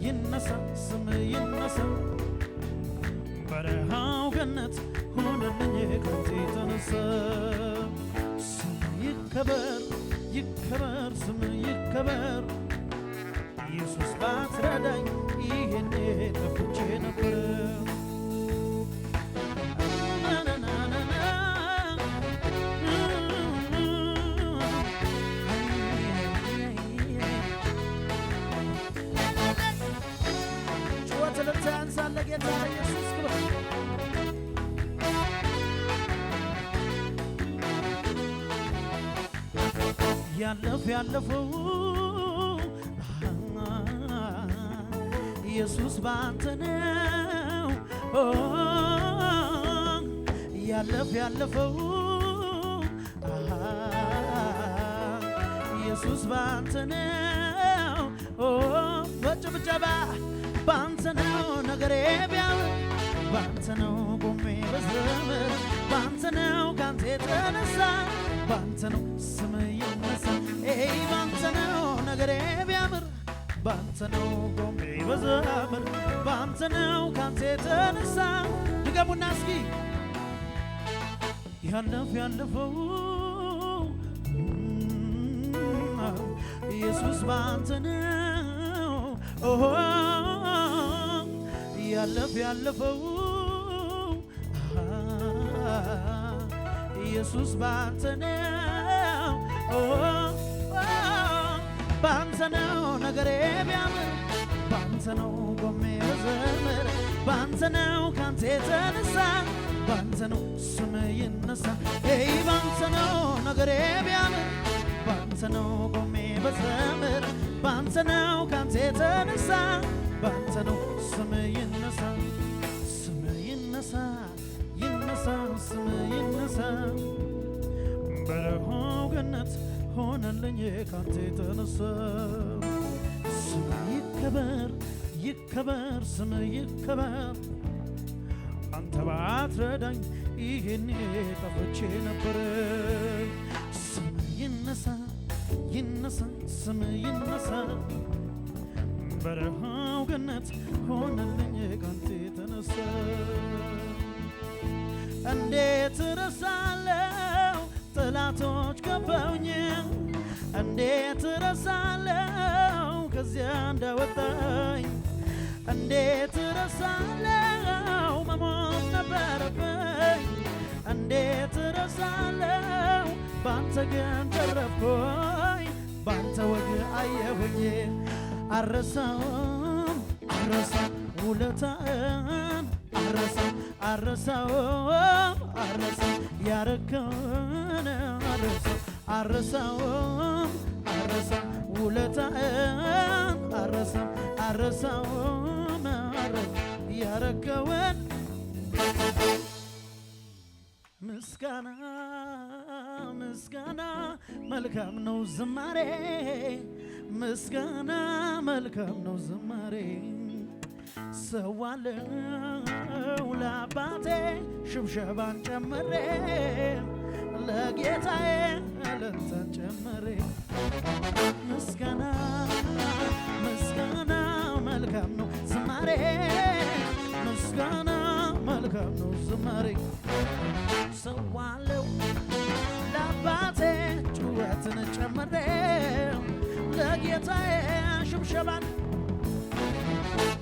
ይነሳ ስም ይነሳ በረሃው ገነት ሆነልኝ ካንተ የተነሳ ስም ይከበር ይከበር ስም ይከበር ኢየሱስ ባትረዳኝ ይሄኔ ጠፍቼ ነበር ያንሳለ ጌታ ኢየሱስ ክብር ያለፈው ኢየሱስ ባንተ ነው ያለፈው ኢየሱስ ባንተ ነው በጭብጨባ ባንተ ነው ነገሬ ቢያምር ባንተ ነው ቆሜ በዘመር ባንተ ነው ካንተ የተነሳ ባንተ ነው ስም ይነሳ ባንተ ነው ነገሬ ቢያምር ባንተ ነው ቆሜ በዘመር ባንተ ነው ካንተ የተነሳ ድገሙና እስኪ ያለፈው ኢየሱስ ባንተ ነው ያለፈው ኢየሱስ ባንተ ነው ባንተ ነው ነገሬ ቢያምር ባንተ ነው ቆሜ በዘመር ባንተ ነው ካንተ የተነሳ ባንተ ነው ስም ይነሳ ባንተ ነው ነገሬ ቢያምር ባንተ ነው ቆሜ በዘመር ባንተ ነው ካንተ የተነሳ ባንተ ነው ስም ይነሳ ስም ይነሳ ይነሳ ስም ይነሳ በረሃው ገነት ሆነልኝ ካንተ የተነሳ ስም ይከበር ይከበር ስም ይከበር አንተ ባትረዳኝ ይሄኔ ጠፍቼ ነበር ስም ይነሳ ይነሳ ስም ይነሳ በረሃው ገነት ሆነልኝ ካንተ የተነሳ እንዴት ረሳለው ጠላቶች ከበውኝ እንዴት ረሳለው ከዚያ እንዳወጣኝ እንዴት ረሳለው መሞት ነበረብኝ እንዴት ረሳለው ባንተ ግን ተረፍኩኝ ባንተ ወግ አየሁኝ አረሳውም ውለታን አረሳውም ያረከውን አረሳውም ውለታን አረሳውም ያረከውን ምስጋና ምስጋና መልካም ነው ዝማሬ ምስጋና መልካም ነው ዝማሬ ሰዋለው ለአባቴ ሽብሸባን ጨምሬ ለጌታዬ እልልታን ጨምሬ ምስጋና ምስጋና መልካም ነው ዝማሬ ምስጋና መልካም ነው ዝማሬ ሰዋለው ለአባቴ ጩኸትን ጨምሬ ለጌታዬ ሽብሸባን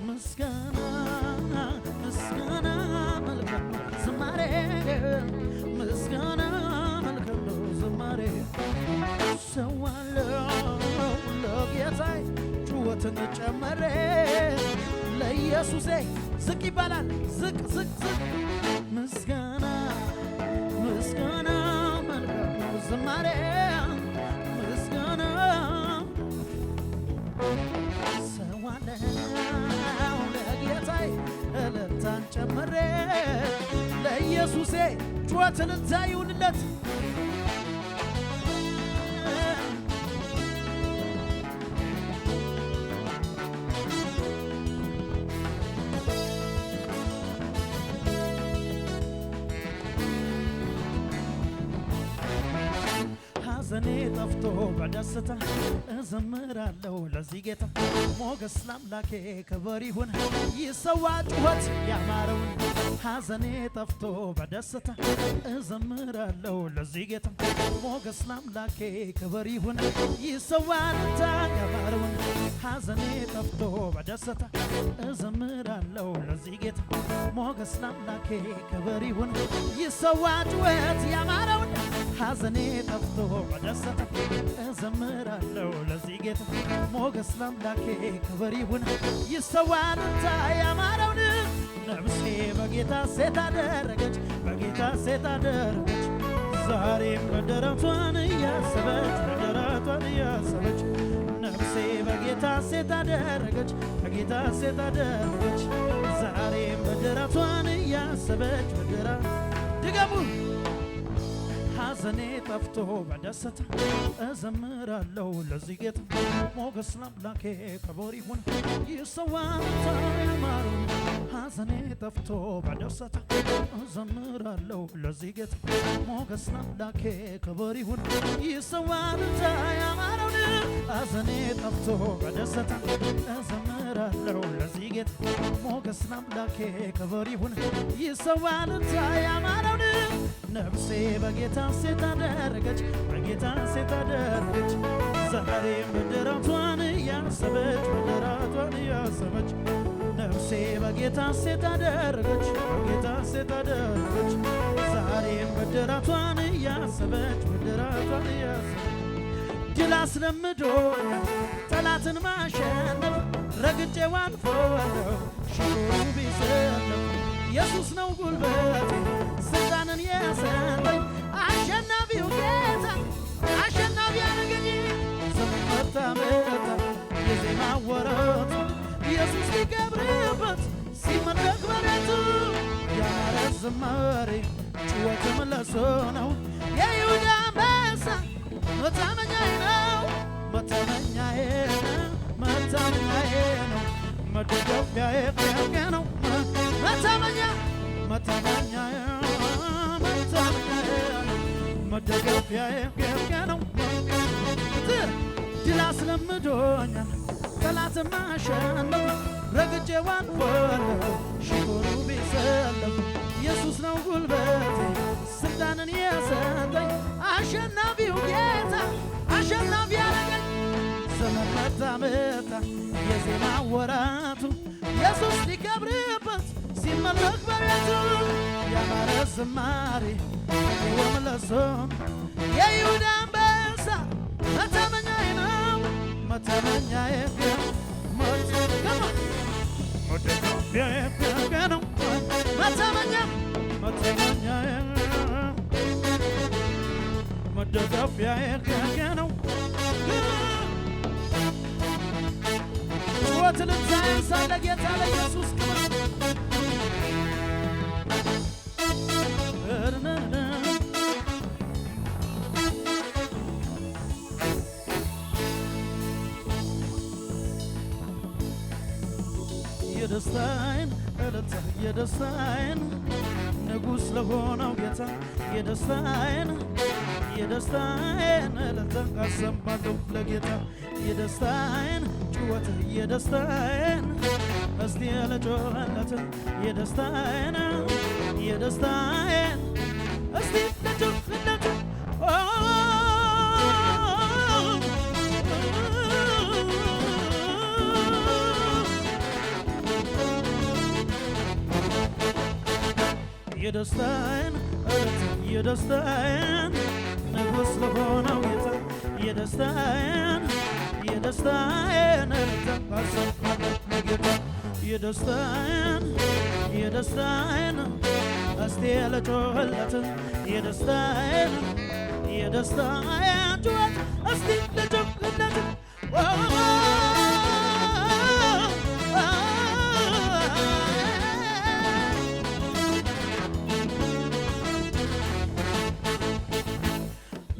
ምስጋና ምስጋና መልካም ነው ዝማሬ ምስጋና መልካም ነው ዝማሬ ሰዋለው ለጌታዬ ጩኸትን ጨምሬ ለኢየሱሴ ዝቅ ይባላል ዝቅ ዝቅ ዝቅ ምስጋና ምስጋና መልካም ነው ዝማሬ ምስጋና ሰዋለው ጩኸትን ታዩንለት ሐዘኔ ጠፍቶ በደስታ እዘምራለሁ ለዚህ ጌታ ሞገስ ለአምላኬ ክብር ይሁን ይሰዋ ጩኸት ያማረውን ሐዘኔ ጠፍቶ በደስታ እዘምራለሁ ለዚህ ጌታ ሞገስ ለአምላኬ ክብር ይሁን ይሰዋ እልልታ ያማረውን ሐዘኔ ጠፍቶ በደስታ እዘምራለሁ ለዚህ ጌታ ሞገስ ለአምላኬ ክብር ይሁን ይሰዋ ጩኸት ያማረውን ሐዘኔ ጠፍቶ በደስታ እዘምራለሁ ለዚህ ጌታ ሞገስ ለአምላኬ ክብር ይሁን ይሰዋ እልልታ ያማረውን ነፍሴ በጌታ ሴት አደረገች በጌታ ሴት አደረገች ዛሬም በደረቷን እያሰበች ነፍሴ በጌታ ሴት አደረገች በጌታ ሴት አደረገች ዛሬም በደረቷን እያሰበች ድገሙ ሐዘኔ ጠፍቶ በደስታ እዘምራለሁ ለዚህ ጌታ ሞገስ ለአምላኬ ክብር ይሁን ይሰዋ ያማረውን ሐዘኔ ጠፍቶ በደስታ እዘምራለሁ ለዚህ ጌታ ሞገስ ለአምላኬ ክብር ይሁን ይሰዋ ያማረውን ሐዘኔ ጠፍቶ በደስታ እዘምራለሁ ለዚህ ጌታ ሞገስ ለአምላኬ ክብር ይሁን ይሰዋ ያማረውን ነፍሴ በጌታ ሴት አደረገች በጌታ ሴት አደረገች ዛሬም በደረቷን እያሰበች ነፍሴ በጌታ ሴት አደረገች በጌታ ሴት አደረገች ዛሬም በደረቷን እያሰበች ድል አስለምዶኛል ጠላትን ማሸነፍ ረግጬው አልፌዋለሁ ሽሩ ቢሰለፍ ኢየሱስ ነው ጉልበቴ ስልጣንን የሰጠኝ አሸናፊው ጌታ አሸናፊ ያደረገኝ ዘመን መጣ የዜማ ወረቱ ኢየሱስ ሊከብርበት ሲመድረክ በቤቱ ያማረ ዝማሬ ጩኸትም ለእሱ ነው የይሁዳ አንበሳ መታመኛዬ ነው መደገፊያዬ ነው መደገፊያዬ ነው ድል አስለምዶኛል ጠላትን ማሸነፍ ረግጬው አልፌዋለሁ ሽቶሩ ቢሰለፍ ኢየሱስ ነው ጉልበቴ ስልጣንን የሰጠኝ አሸናፊው ጌታ አሸናፊ ያደረገኝ ዘመን መጣ የዜማ ወራቱ ኢየሱስ ሊከብርበት ሲመለክ በቤቱ ያማረ ዝማሬ ይወም ለእሱ የይሁዳ አንበሳ መታመኛዬ ነው መደገፊያዬ ነው መደገፊያዬ ነው ጩኸትን ሳያንሳ ለጌታ ለኢየሱስ የደስታዬን ዕለት የደስታዬን ንጉሥ ለሆነው ጌታ የደስታዬን ዕለት አሰማለሁ ለጌታ የደስታዬን ጩኸት የደስታዬን እስቲ ለጮኸለት የደስታዬን እስቲ ለጮኸለት የደስታዬን ዕለት የደስታዬን ንጉሥ ለሆነው ጌታ የደስታዬን ዕለት አሰማለሁ ለጌታ የደስታዬን እስቲ ለጮኸለት የደስታዬን ጩኸት እስቲ ለጮኸለት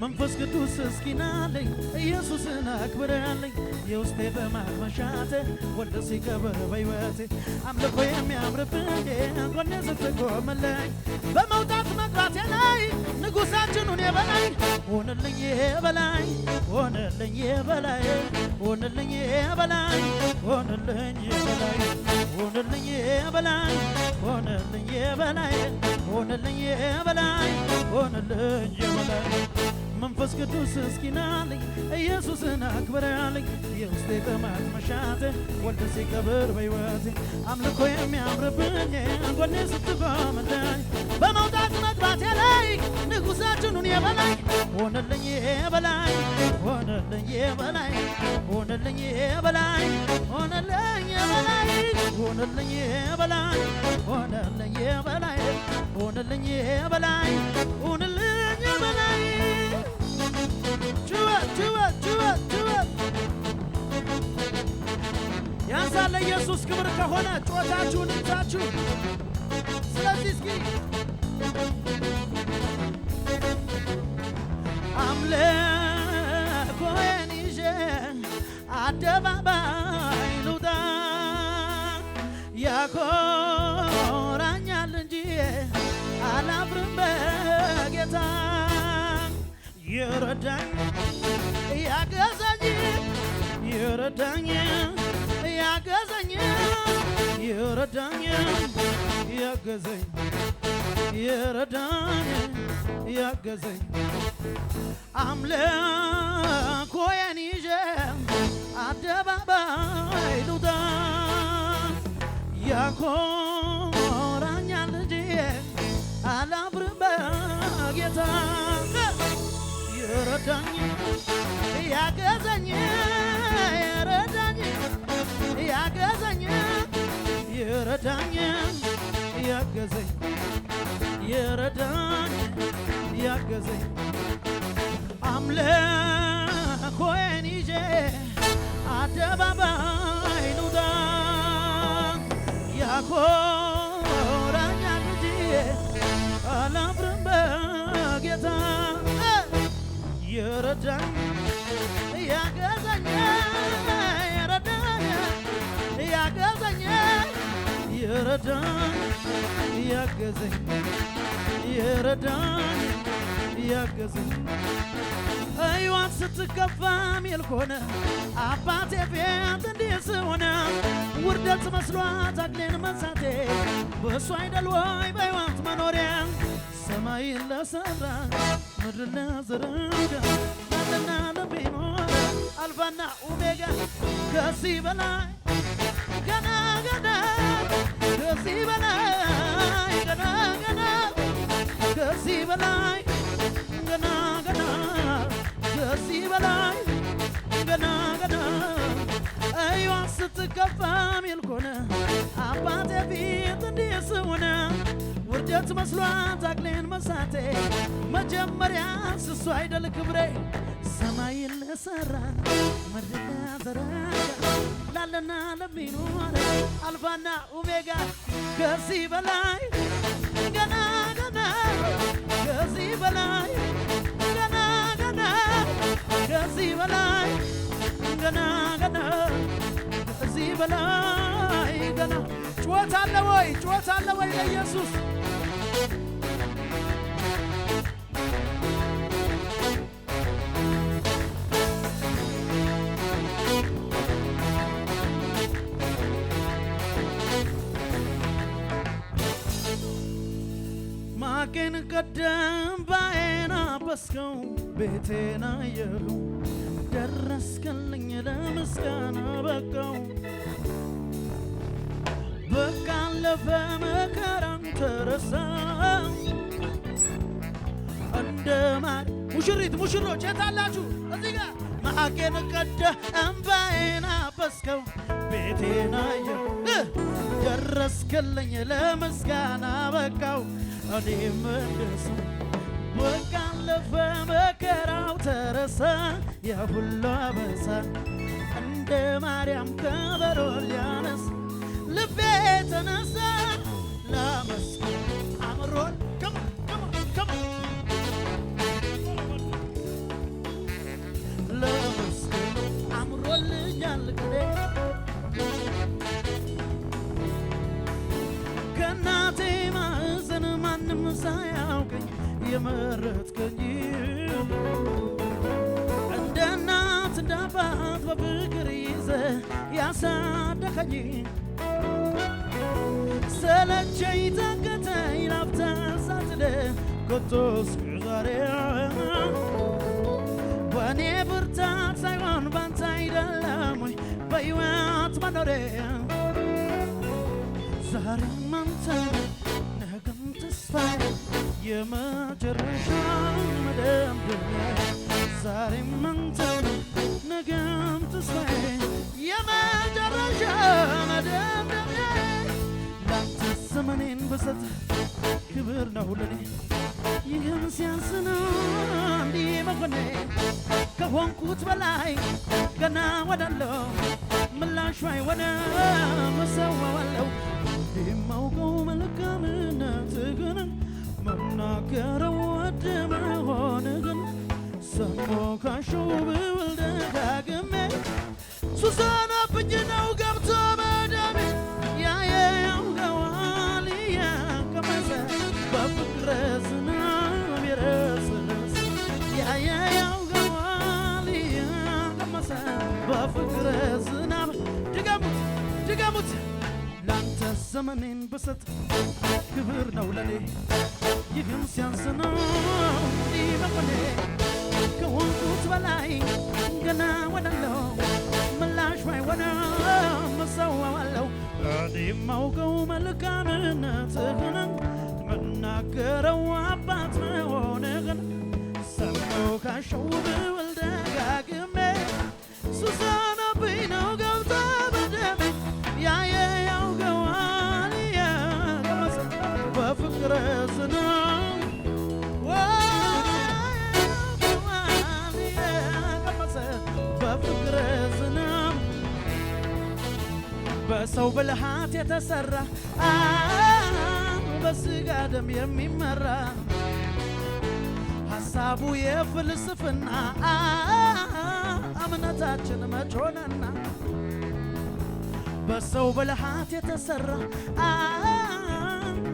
መንፈስ ቅዱስ እስኪናለኝ ኢየሱስን አክብረልኝ የውስጤ በማመሻቴ ወልደ ሲከበር በሕይወቴ አምልኮ የሚያምርብኝ ጎኔ ስትቆምልኝ በመውጣት መግባቴ ላይ ንጉሣችኑን የበላይ ሆነልኝ የበላይ ሆነልኝ የበላይ ሆነልኝ የበላይ ሆነልኝ የበላይ ሆነልኝ የበላይ ሆነልኝ የበላይ ሆነልኝ የበላይ ሆነልኝ የበላይ መንፈስ ቅዱስ እስኪናለኝ ኢየሱስን አክብረልኝ የውስጤ ጥማት መሻቴ ወልደ ሲከብር በሕይወቴ አምልኮ የሚያምርብኝ ጎኔ ስትቆምልኝ በመውጣት መግባቴ ላይ ንጉሣችኑን የበላይ ሆነልኝ የበላይ ሆነልኝ የበላይ ሆነልኝ የበላይ ሆነልኝ የበላይ ሆነልኝ የበላይ ሆነልኝ የበላይ ሆነልኝ የበላይ ሆነልኝ የበላይ ጩኸት ያንሳለ ኢየሱስ ክብር ከሆነ ጩኸታችሁን እንታችሁ ስለዚህ እስኪ አምልኮዬን ይዤ አደባባይ ልውጣ ያኮራኛል እንጂ አላፍርም በጌታ ይረዳኝ ያገዘኝ ይረዳኝ ያገዘኝ ይረዳኝ ያገዘኝ ይረዳኝ ያገዘኝ አምልኮዬን ይዤ አደባባይ ልውጣ ያኮራኛል እንጂ አላፍርም በጌታ ይረዳኝ ያገዘኝ ይረዳኝ ያገዘኝ ይረዳኝ ያገዘኝ ይረዳኝ ያገዘኝ አምልኮዬን ይዤ አደባባይ ልውጣ ያኮራኛል እንጂ አላፍርም በጌታ ይረዳኝ ያገዘኝ ይረዳኝ ያገዘኝ ይረዳኝ ያገዘኝ ይረዳኝ ያገዘኝ ሕይወት ስትከፋ ሚል ሆነ አባቴ ቤት እንዲህ ስሆነ ውርደት መስሏት አግሌን መንሳቴ በእሱ አይደል ወይ በሕይወት መኖሪያ ሰማይን ለሠራ ምድርን ለዘረጋ ባለና ለሚኖር አልፋና ኦሜጋ ከዚህ በላይ ገና ገና ከዚህ በላይ ገና ገና ከዚህ በላይ ገና ገና ከዚህ በላይ ገና ገና ሕይወት ስትከፋ ሚል ሆነ አባቴ ፊት እንዲህ ስሆነ ውርደት መስሏት አግሌን መሳቴ መጀመሪያ እሱ አይደል ክብሬ ሰማይን ለሠራ ምድርን ለዘረጋ ላለና ለሚኖር አልፋና ኦሜጋ ከዚህ በላይ ገና ገና ከዚህ በላይ ገና ገና ከዚህ በላይ ገና ገና ከዚህ በላይ ገና ጩኸት አለ ወይ? ጩኸት አለ ወይ ለኢየሱስ? ማቄን ቀደም ባዬን አበስከው ቤቴን አየኸው ደረስክልኝ ለምስጋና በቃው በቃ አለፈ መከራም ተረሳ እንደ ማር ሙሽሪት ሙሽሮች የታላችሁ እዚህ ጋር ማቄን ቀደም ባዬን አበስከው ቤቴን አየኸው ደረስክልኝ ለምስጋና በቃው እኔም እንደሱ በቃ አለፈ መከራው ተረሳ የሁሉ አበሳ እንደ ማርያም ከበሮ ሊያነስ ልቤ ተነሳ ላመስግን አምሮን ያሳደገኝ ሰለቸኝ ታከተኝ ላፍታ ሳትደር ከቶ እስከ ዛሬ በእኔ ብርታት ሳይሆን ባንተ አይደለም ወይ በሕይወት መኖሬ ዛሬም አንተ ነገም ተስፋዬ የመጨረሻ መደምደሚያ ዛሬም አንተ ነገም ተስፋዬ የመጨረሻ መደምደሚያ ላንተ ዘመኔን ብሰጥ ክብር ነው ለኔ ይህም ሲያንስ ነው እንዲህ መሆኔ ከሆንኩት በላይ ገና ወዳለው ምላሹ አይሆንም እሰዋዋለሁ የማውቀው መልካምነትህን መናገረው ወድ መሆንህን ሰሞ ካሸው ብውል ደጋግሜ ሱሳናብኝ ነው ገብቶ በደሜ ያየያውገዋል እያቀመሰ በፍቅረ ዝናብ የረስረስ ያየያውገዋል እያቀመሰ በፍቅረ ዝናብ ድገሙት ድገሙት ላንተ ዘመኔን ብሰጥ ክብር ነው ለኔ ይህም ሲያንስ ነው እንዲህ መሆኔ ከሆንኩት በላይ ገና ወዳለው ምላሽ ባይሆንም እሰዋዋለሁ እኔ የማውቀው መልካምነትህን መናገረው አባት መሆንህን ሰምተው ካሸው ብውል ደጋግሜ ሱሳናብኝ ነው ገብቶ በደሜ ያየያውገዋል እያቀመሰ በፍቅረ ዝናብ ያየያውገዋል እያቀመሰ በፍቅረ ዝናብ በሰው ብልሃት የተሰራ በስጋ ደም የሚመራ ሐሳቡ የፍልስፍና እምነታችን መች ሆነና በሰው ብልሃት የተሰራ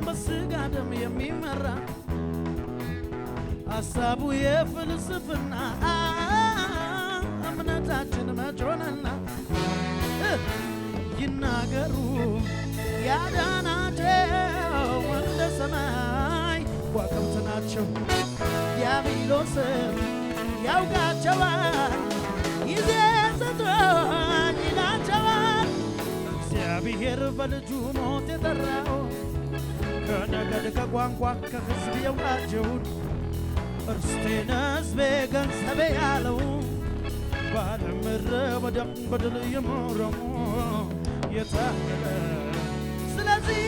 በስጋ ደም የሚመራ ሐሳቡ የፍልስፍና እምነታችን መች ሆነና ይናገሩ ያዳናቸው እንደ ሰማይ ከዋክብት ናቸው ዲያብሎስም ያውቃቸዋል ጊዜ ሰጥቶኝ ይላቸዋል እግዚአብሔር በልጁ ሞት የጠራው ከነገድ ከቋንቋ ከሕዝብ የዋጀውን እርስቴን ሕዝቤ ገንዘቤ ያለው በዓለም ምድረ በደም በድል የሞረሙ የታገለ ስለዚህ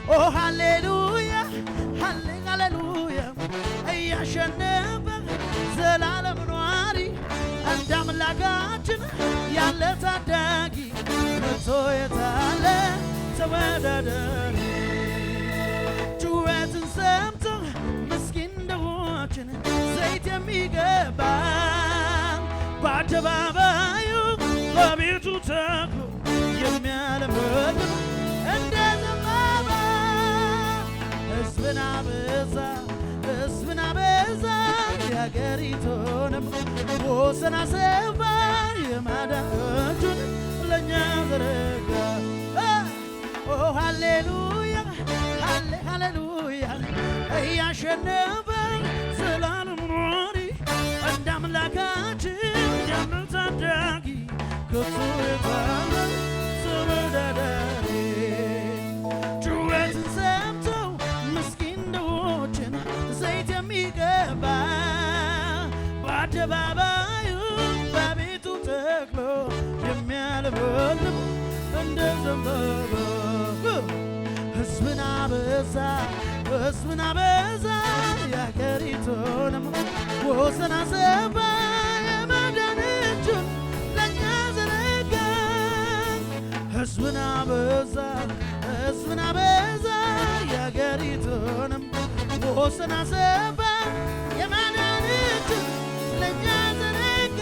ኦ ሃሌሉያ ሃሌሉያ እያሸነፈ ዘላለም ኗሪ እንደ አምላካችን ያለ ታዳጊ መቶ የታለ ተወዳዳሪ ጩኸትን ሰምቶ ምስኪን ድሆችን ዘይት የሚገባ በአደባባዩ በቤቱ ተክሎ የሚያለመልም እንደ ዘንባባ ሕዝብን አበዛ ሕዝብን አበዛ የአገሪቱንም ወሰን አሰፋ የማዳን እጁን ለእኛ ዘረጋ ኦ ሃሌሉያ ሃሌሉያ እያሸነፈ ዘላለም ኗሪ እንደ አምላካችን ያለ ታዳጊ ከቶ የታለ ተወዳዳሪ ጩኸትን ሰምተው ምስኪን ድሆችን ዘይት የሚገባ በአደባባዩ በቤቱ ተክሎ የሚያለመልም እንደ ዘንባባ ሕዝብን አበዛ ሕዝብን አበዛ የአገሪቱንም ወሰን አሰፋ የማዳን እጁን ለእኛ ዘረጋ ሕዝብን አበዛ ሕዝብን አበዛ የአገሪቱንም ወሰን አሰፋ የማዳን እጁን ለእኛ ዘረጋ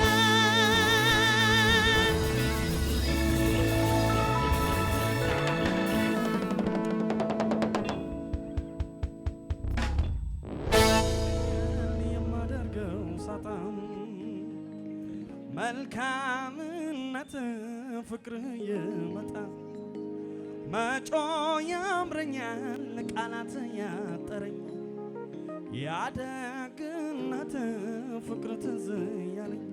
መልካምነት ፍቅር ይመጣል መጮ ያምረኛል ቃላት ያጠረኝ ያደግነት ፍቅር ትዝ ያለኝ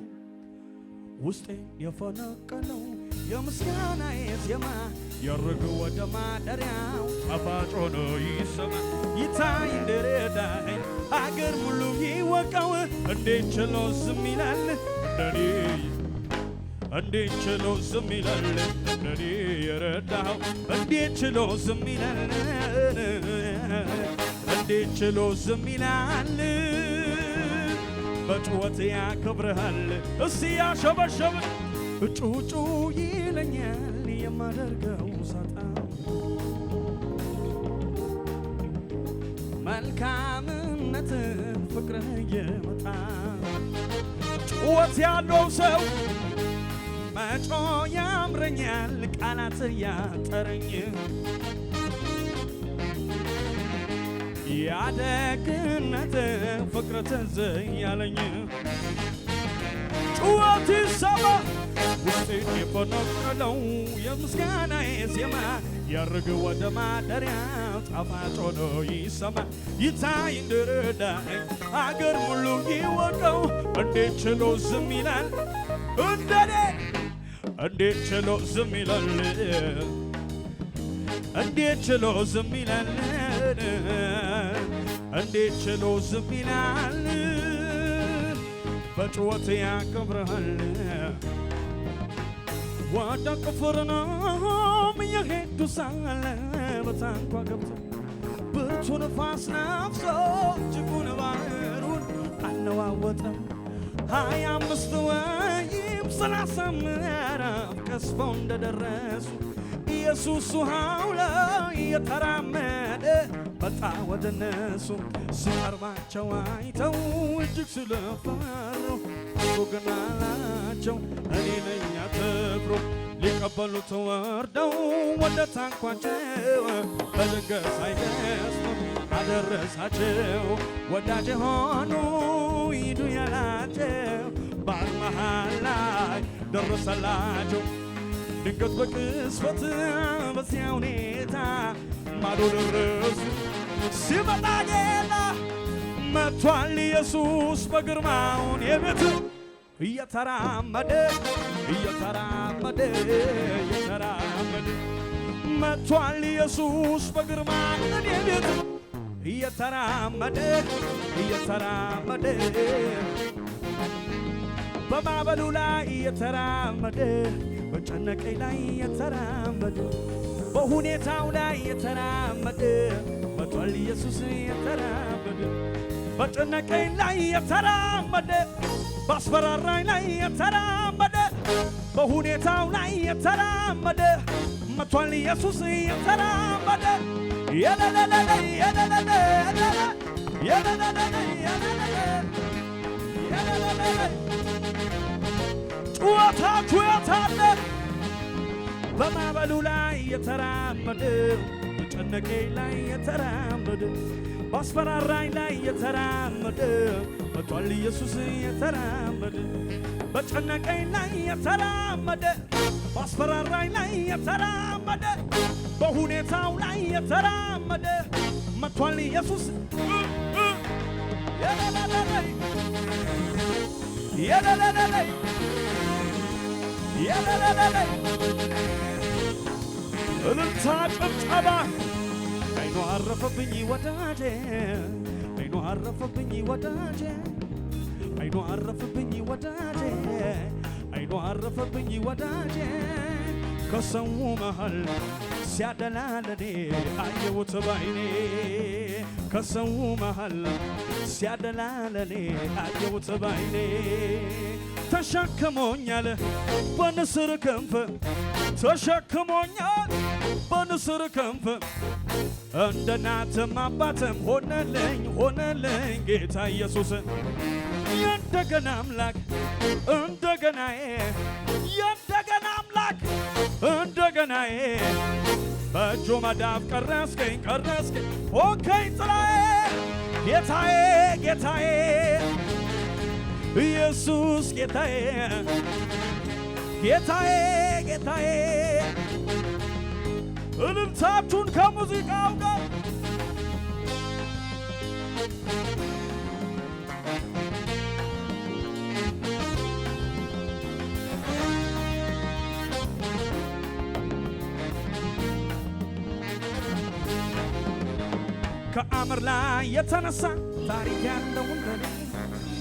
ውስጤ የፈነቀለው የምስጋናዬ ዜማ ያርግ ወደ ማደሪያው ጣፋጭ ሆኖ ይሰማ ይታይ እንደረዳኝ አገር ሙሉ ይወቀው እንዴት ችሎ ዝም ይላል እንደኔ እንዴት ችሎ ዝም ይላል እንደኔ የረዳኸው እንዴት ችሎ ዝም ይላል እንዴት ችሎ ዝም ይላል በጭወት ያከብርሃል እስቲ ያሸበሸብ ጩጩ ይለኛል የማደርገው ሳጣ መልካምነት ፍቅርህ የመጣ ጩወት ያለው ሰው መጮ ያምረኛል ቃላት ያጠረኝ ያደግነት ፍቅር ትዝ ያለኝ ጩኸት ይሰማ ውስጤን የፈነቀለው የምስጋናዬ ዜማ ያርግ ወደ ማደሪያው ጣፋጭ ሆኖ ይሰማ ይታይ እንደረዳኝ አገር ሙሉ ይወቀው እንዴት ችሎ ዝም ይላል እንደኔ እንዴት ችሎ ዝም ይላል እንዴት ችሎ ዝም ይላል እንዴት ችሎ ዝም ይላል በጭወት ያከብርሃል ወደ ቅፍርናሆም የሄዱ ሳለ በታንኳ ገብቶ ብርቱ ነፋስ ነፍሶ እጅጉን ባህሩን አነዋወጠው 25 ወይም 30 ምዕራፍ ቀስፈው እንደደረሱ ኢየሱስ ውሃው ላይ የተራመደ መጣ ወደ እነሱ ሲቀርባቸው አይተው እጅግ ስለፈሩ እሱ ግን አላቸው እኔ ነኝ አትፍሩ ሊቀበሉት ወርደው ወደ ታንኳቸው በድንገት ሳይደርሱ አደረሳቸው ወዳጅ ሆኑ ሂዱ ያላቸው ባህር መሃል ላይ ደረሰላቸው ድንገት በቅስፈት በዚያ ሁኔታ ማዶ ደረሱ ሲመጣ ጌታ መጥቷል ኢየሱስ በግርማውን የቤት እየተራመደ እየተራመደ እየተራመደ መጥቷል ኢየሱስ በግርማውን የቤት እየተራመደ እየተራመደ በማዕበሉ ላይ እየተራመደ በጨነቀኝ ላይ የተራመደ በሁኔታው ላይ የተራመደ መጥቷል ኢየሱስ የተራመደ በጨነቀኝ ላይ የተራመደ ባስፈራራኝ ላይ የተራመደ በሁኔታው ላይ የተራመደ መጥቷል ኢየሱስ የተራመደ የለለለ የለለለ የለለለ የለለለ ጩኸታችሁ የታለ በማዕበሉ ላይ የተራመደ በጨነቀኝ ላይ የተራመደ ባስፈራራኝ ላይ የተራመደ መጥቷል ኢየሱስ የተራመደ በጨነቀኝ ላይ የተራመደ ባስፈራራኝ ላይ የተራመደ በሁኔታው ላይ የተራመደ መጥቷል ኢየሱስ የለለለይ የለለለይ የለለለይ እልልታ ጭብጨባ አይኑ አረፈብኝ ወዳጄ አይኑ አረፈብኝ ወዳጄ አይኑ አረፈብኝ ወዳጄ አይኑ አረፈብኝ ወዳጄ ከሰው መሃል ሲያደላለኔ አየሁት ባይኔ ከሰው መሃል ሲያደላለኔ አየሁት ባይኔ ተሸክሞኛል በንስር ክንፍ ተሸክሞኛል በንስር ክንፍ እንደ እናትም አባትም ሆነልኝ ሆነልኝ ጌታ ኢየሱስ የእንደገና አምላክ እንደገናዬ የእንደገና አምላክ እንደገናዬ በእጁ መዳፍ ቀረስከኝ ቀረስከኝ ሆንከኝ ጥላዬ ጌታዬ ጌታዬ ኢየሱስ ጌታዬ ጌታዬ ጌታዬ እልልታችሁን ከሙዚቃው ጋር ከአምር ላይ የተነሳ ታሪክ ያለው እንደኔ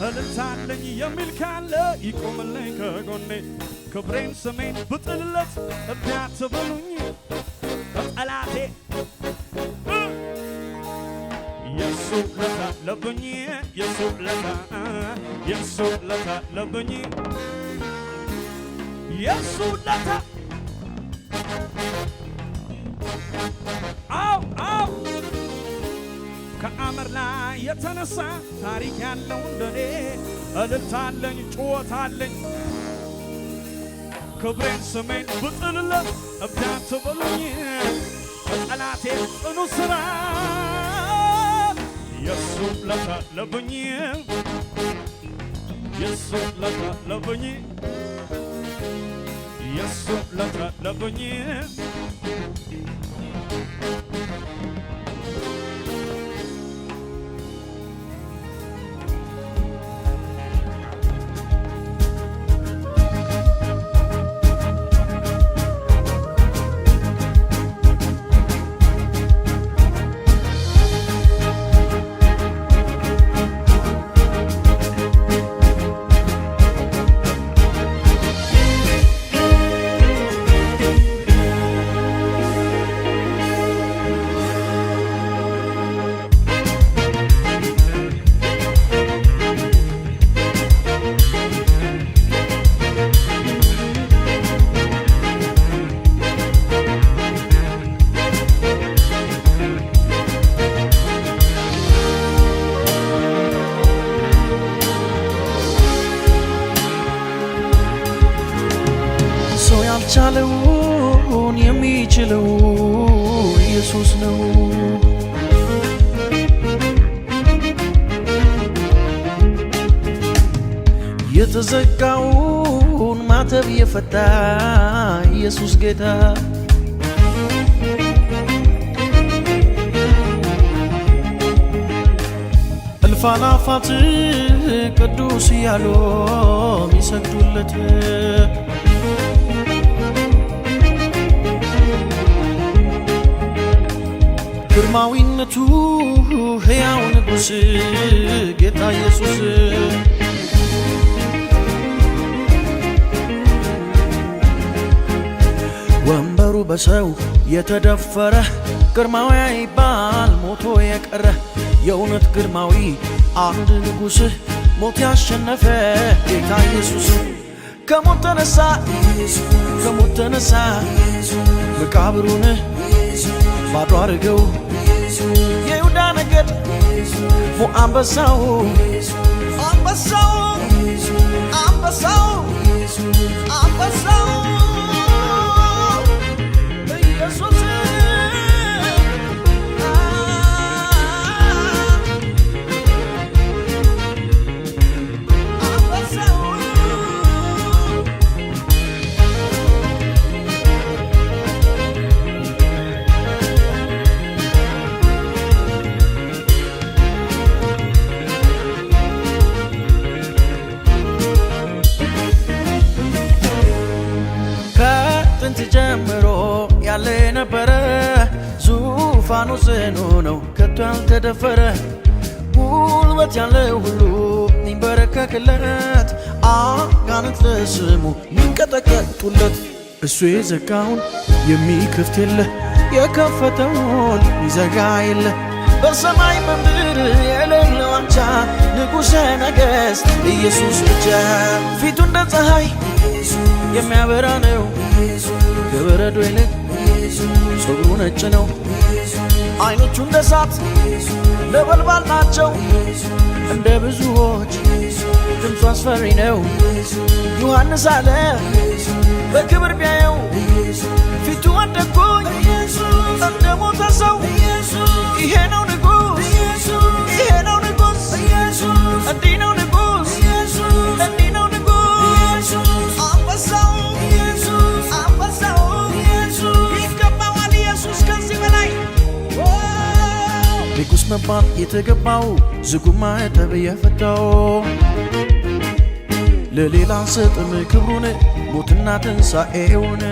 እልልታለኝ የሚል ካለ ይቆምልኝ ከጎኔ ክብሬን ስሜን ብጥልለት እምቢ አትበሉኝ ጠላቴ የሱ ለታ ለብኝ የሱ ለታ ለብኝ የሱ ለታ አው አው ከአምር ላይ የተነሳ ታሪክ ያለው እንደኔ እልልታለኝ ጩኸታለኝ ክብሬን ስሜን ብጥልለት እምቢ አትበሉኝ ጠላቴ ጽኑ ስራ የሱ ለታ ለብኝ የሱ ለታ ለብኝ የሱ ለታ ለብኝ ያልቻለውን የሚችለው ኢየሱስ ነው። የተዘጋውን ማተብ የፈታ ኢየሱስ ጌታ እልፍ አእላፋት ቅዱስ እያሉ የሚሰግዱለት ግርማዊነቱ ሕያው ንጉሥ ጌታ ኢየሱስ ወንበሩ በሰው የተደፈረ ግርማዊ አይባል ሞቶ የቀረ የእውነት ግርማዊ አንድ ንጉሥ ሞት ያሸነፈ ጌታ ኢየሱስ ከሞት ተነሳ ከሞት ተነሳ መቃብሩን ባዶ አድርገው የይሁዳ ነገድ አንበሳው አንበሳው አንበሳው አንበሳው ኢየሱስ ጀምሮ ያለ ነበረ ዙፋኑ ጽኑ ነው ከቶ ያልተደፈረ ጉልበት ያለው ሁሉ ይንበረከክለት አጋንንት ለስሙ ይንቀጠቀጡለት እሱ የዘጋውን የሚከፍት የለ የከፈተውን ይዘጋ የለ በሰማይ በምድር የሌለው አቻ ንጉሠ ነገሥት ኢየሱስ ብቻ ፊቱ እንደ ፀሐይ የሚያበራ ነው ከበረዶ ይልቅ ፀጉሩ ነጭ ነው አይኖቹ እንደ እሳት ነበልባል ናቸው እንደ ብዙዎች ድምፁ አስፈሪ ነው ዮሐንስ አለ በክብር ቢያየው ፊቱ ወደኩኝ እንደ ሞተ ሰው ይሄ ነው ንጉሥ ይሄ ነው ንጉሥ እንዲህ ነው ንጉሥ እንዲህ ነው ንጉሥ አንበሳው መባል የተገባው ዝጉማ ተብየፈታው ለሌላ ሰጥም ክብሩን ሞትና ትንሣኤውን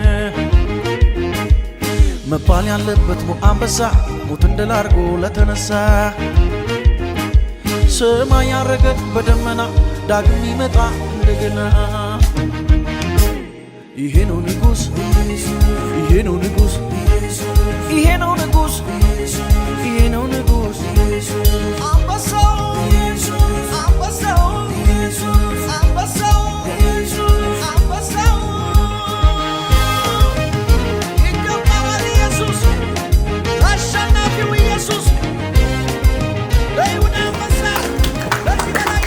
መባል ያለበት አንበሳ ሞትን ድል አድርጎ ለተነሳ ሰማይ ያረገ በደመና ዳግም ይመጣ እንደገና ይሄ ነው ንጉስ ይሄ ነው ንጉስ ይሄ ነው ንጉስ ይሄ ነው ንጉስ አንበሳው አንበሳው አንበሳው አንበሳው ይገባዋል ኢየሱስ አሸናፊው ኢየሱስ ለይሁዳ አንበሳ ለዚህ በላይ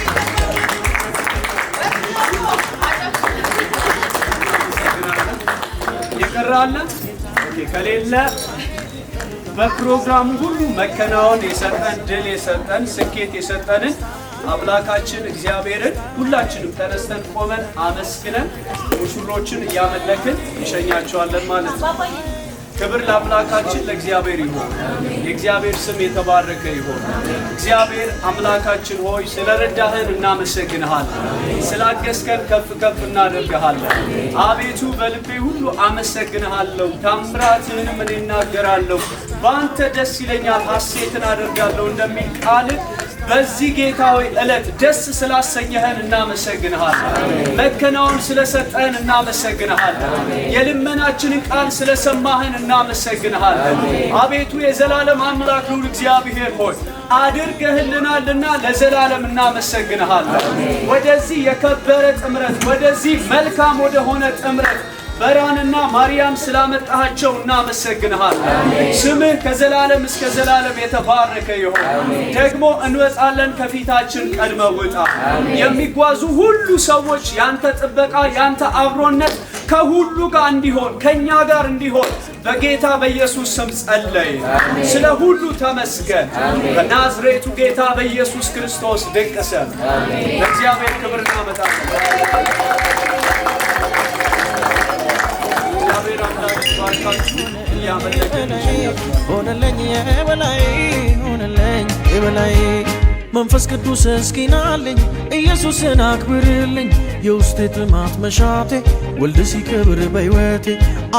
ይቀራል ከሌለ በፕሮግራሙ ሁሉ መከናወን የሰጠን ድል የሰጠን ስኬት የሰጠንን አምላካችን እግዚአብሔርን ሁላችንም ተነስተን ቆመን አመስግነን ሙሽሮችን እያመለክን እንሸኛቸዋለን ማለት ነው። ክብር ለአምላካችን ለእግዚአብሔር ይሁን። የእግዚአብሔር ስም የተባረከ ይሁን። እግዚአብሔር አምላካችን ሆይ ስለረዳህን እናመሰግንሃለን። ስላገዝከን ከፍ ከፍ እናደርግሃለን። አቤቱ በልቤ ሁሉ አመሰግንሃለሁ። ታምራትህንም እኔ እናገራለሁ። በአንተ ደስ ይለኛል፣ ሐሴትን አደርጋለሁ እንደሚል ቃልህ በዚህ ጌታ ሆይ ዕለት ደስ ስላሰኘህን እናመሰግንሃለን። መከናወን ስለሰጠህን እናመሰግንሃለን። የልመናችንን ቃል ስለሰማህን እናመሰግንሃለን። አቤቱ የዘላለም አምላክ ልዑል እግዚአብሔር ሆይ አድርገህልናልና ለዘላለም እናመሰግንሃለን። ወደዚህ የከበረ ጥምረት ወደዚህ መልካም ወደሆነ ጥምረት በራንና ማርያም ስላመጣቸው እናመሰግንሃለን። ስምህ ከዘላለም እስከ ዘላለም የተባረከ ይሁን። ደግሞ እንወጣለን፣ ከፊታችን ቀድመህ ውጣ። የሚጓዙ ሁሉ ሰዎች ያንተ ጥበቃ ያንተ አብሮነት ከሁሉ ጋር እንዲሆን ከኛ ጋር እንዲሆን በጌታ በኢየሱስ ስም ጸለይ። ስለ ሁሉ ተመስገን። በናዝሬቱ ጌታ በኢየሱስ ክርስቶስ ድንቅ ስም ለእግዚአብሔር ክብር እናመጣለን። ሆነልኝ የበላይ ሆነልኝ የበላይ መንፈስ ቅዱስ እስኪናልኝ ኢየሱስን አክብርልኝ የውስጤ ጥማት መሻቴ ወልድ ሲከብር በሕይወቴ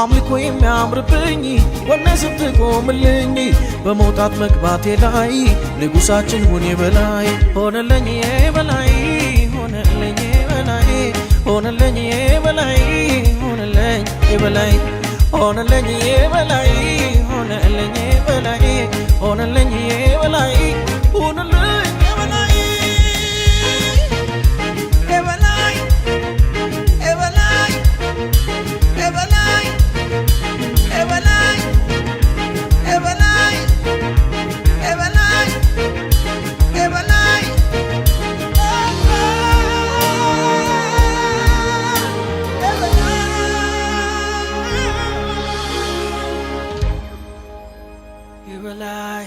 አምልኮ የሚያምርብኝ ወኔ ስትቆምልኝ በመውጣት መግባቴ ላይ ንጉሳችን ሁን የበላይ ሆነልኝ የበላይ ሆነልኝ የበላይ ሆነልኝ የበላይ ሆነልኝ የበላይ ሆነልኝ የበላይ ሆነልኝ የበላይ ሆነልኝ የበላይ ሆነልኝ የበላይ የበላይ የበላይ የበላይ የበላይ የበላይ የበላይ የበላይ የበላይ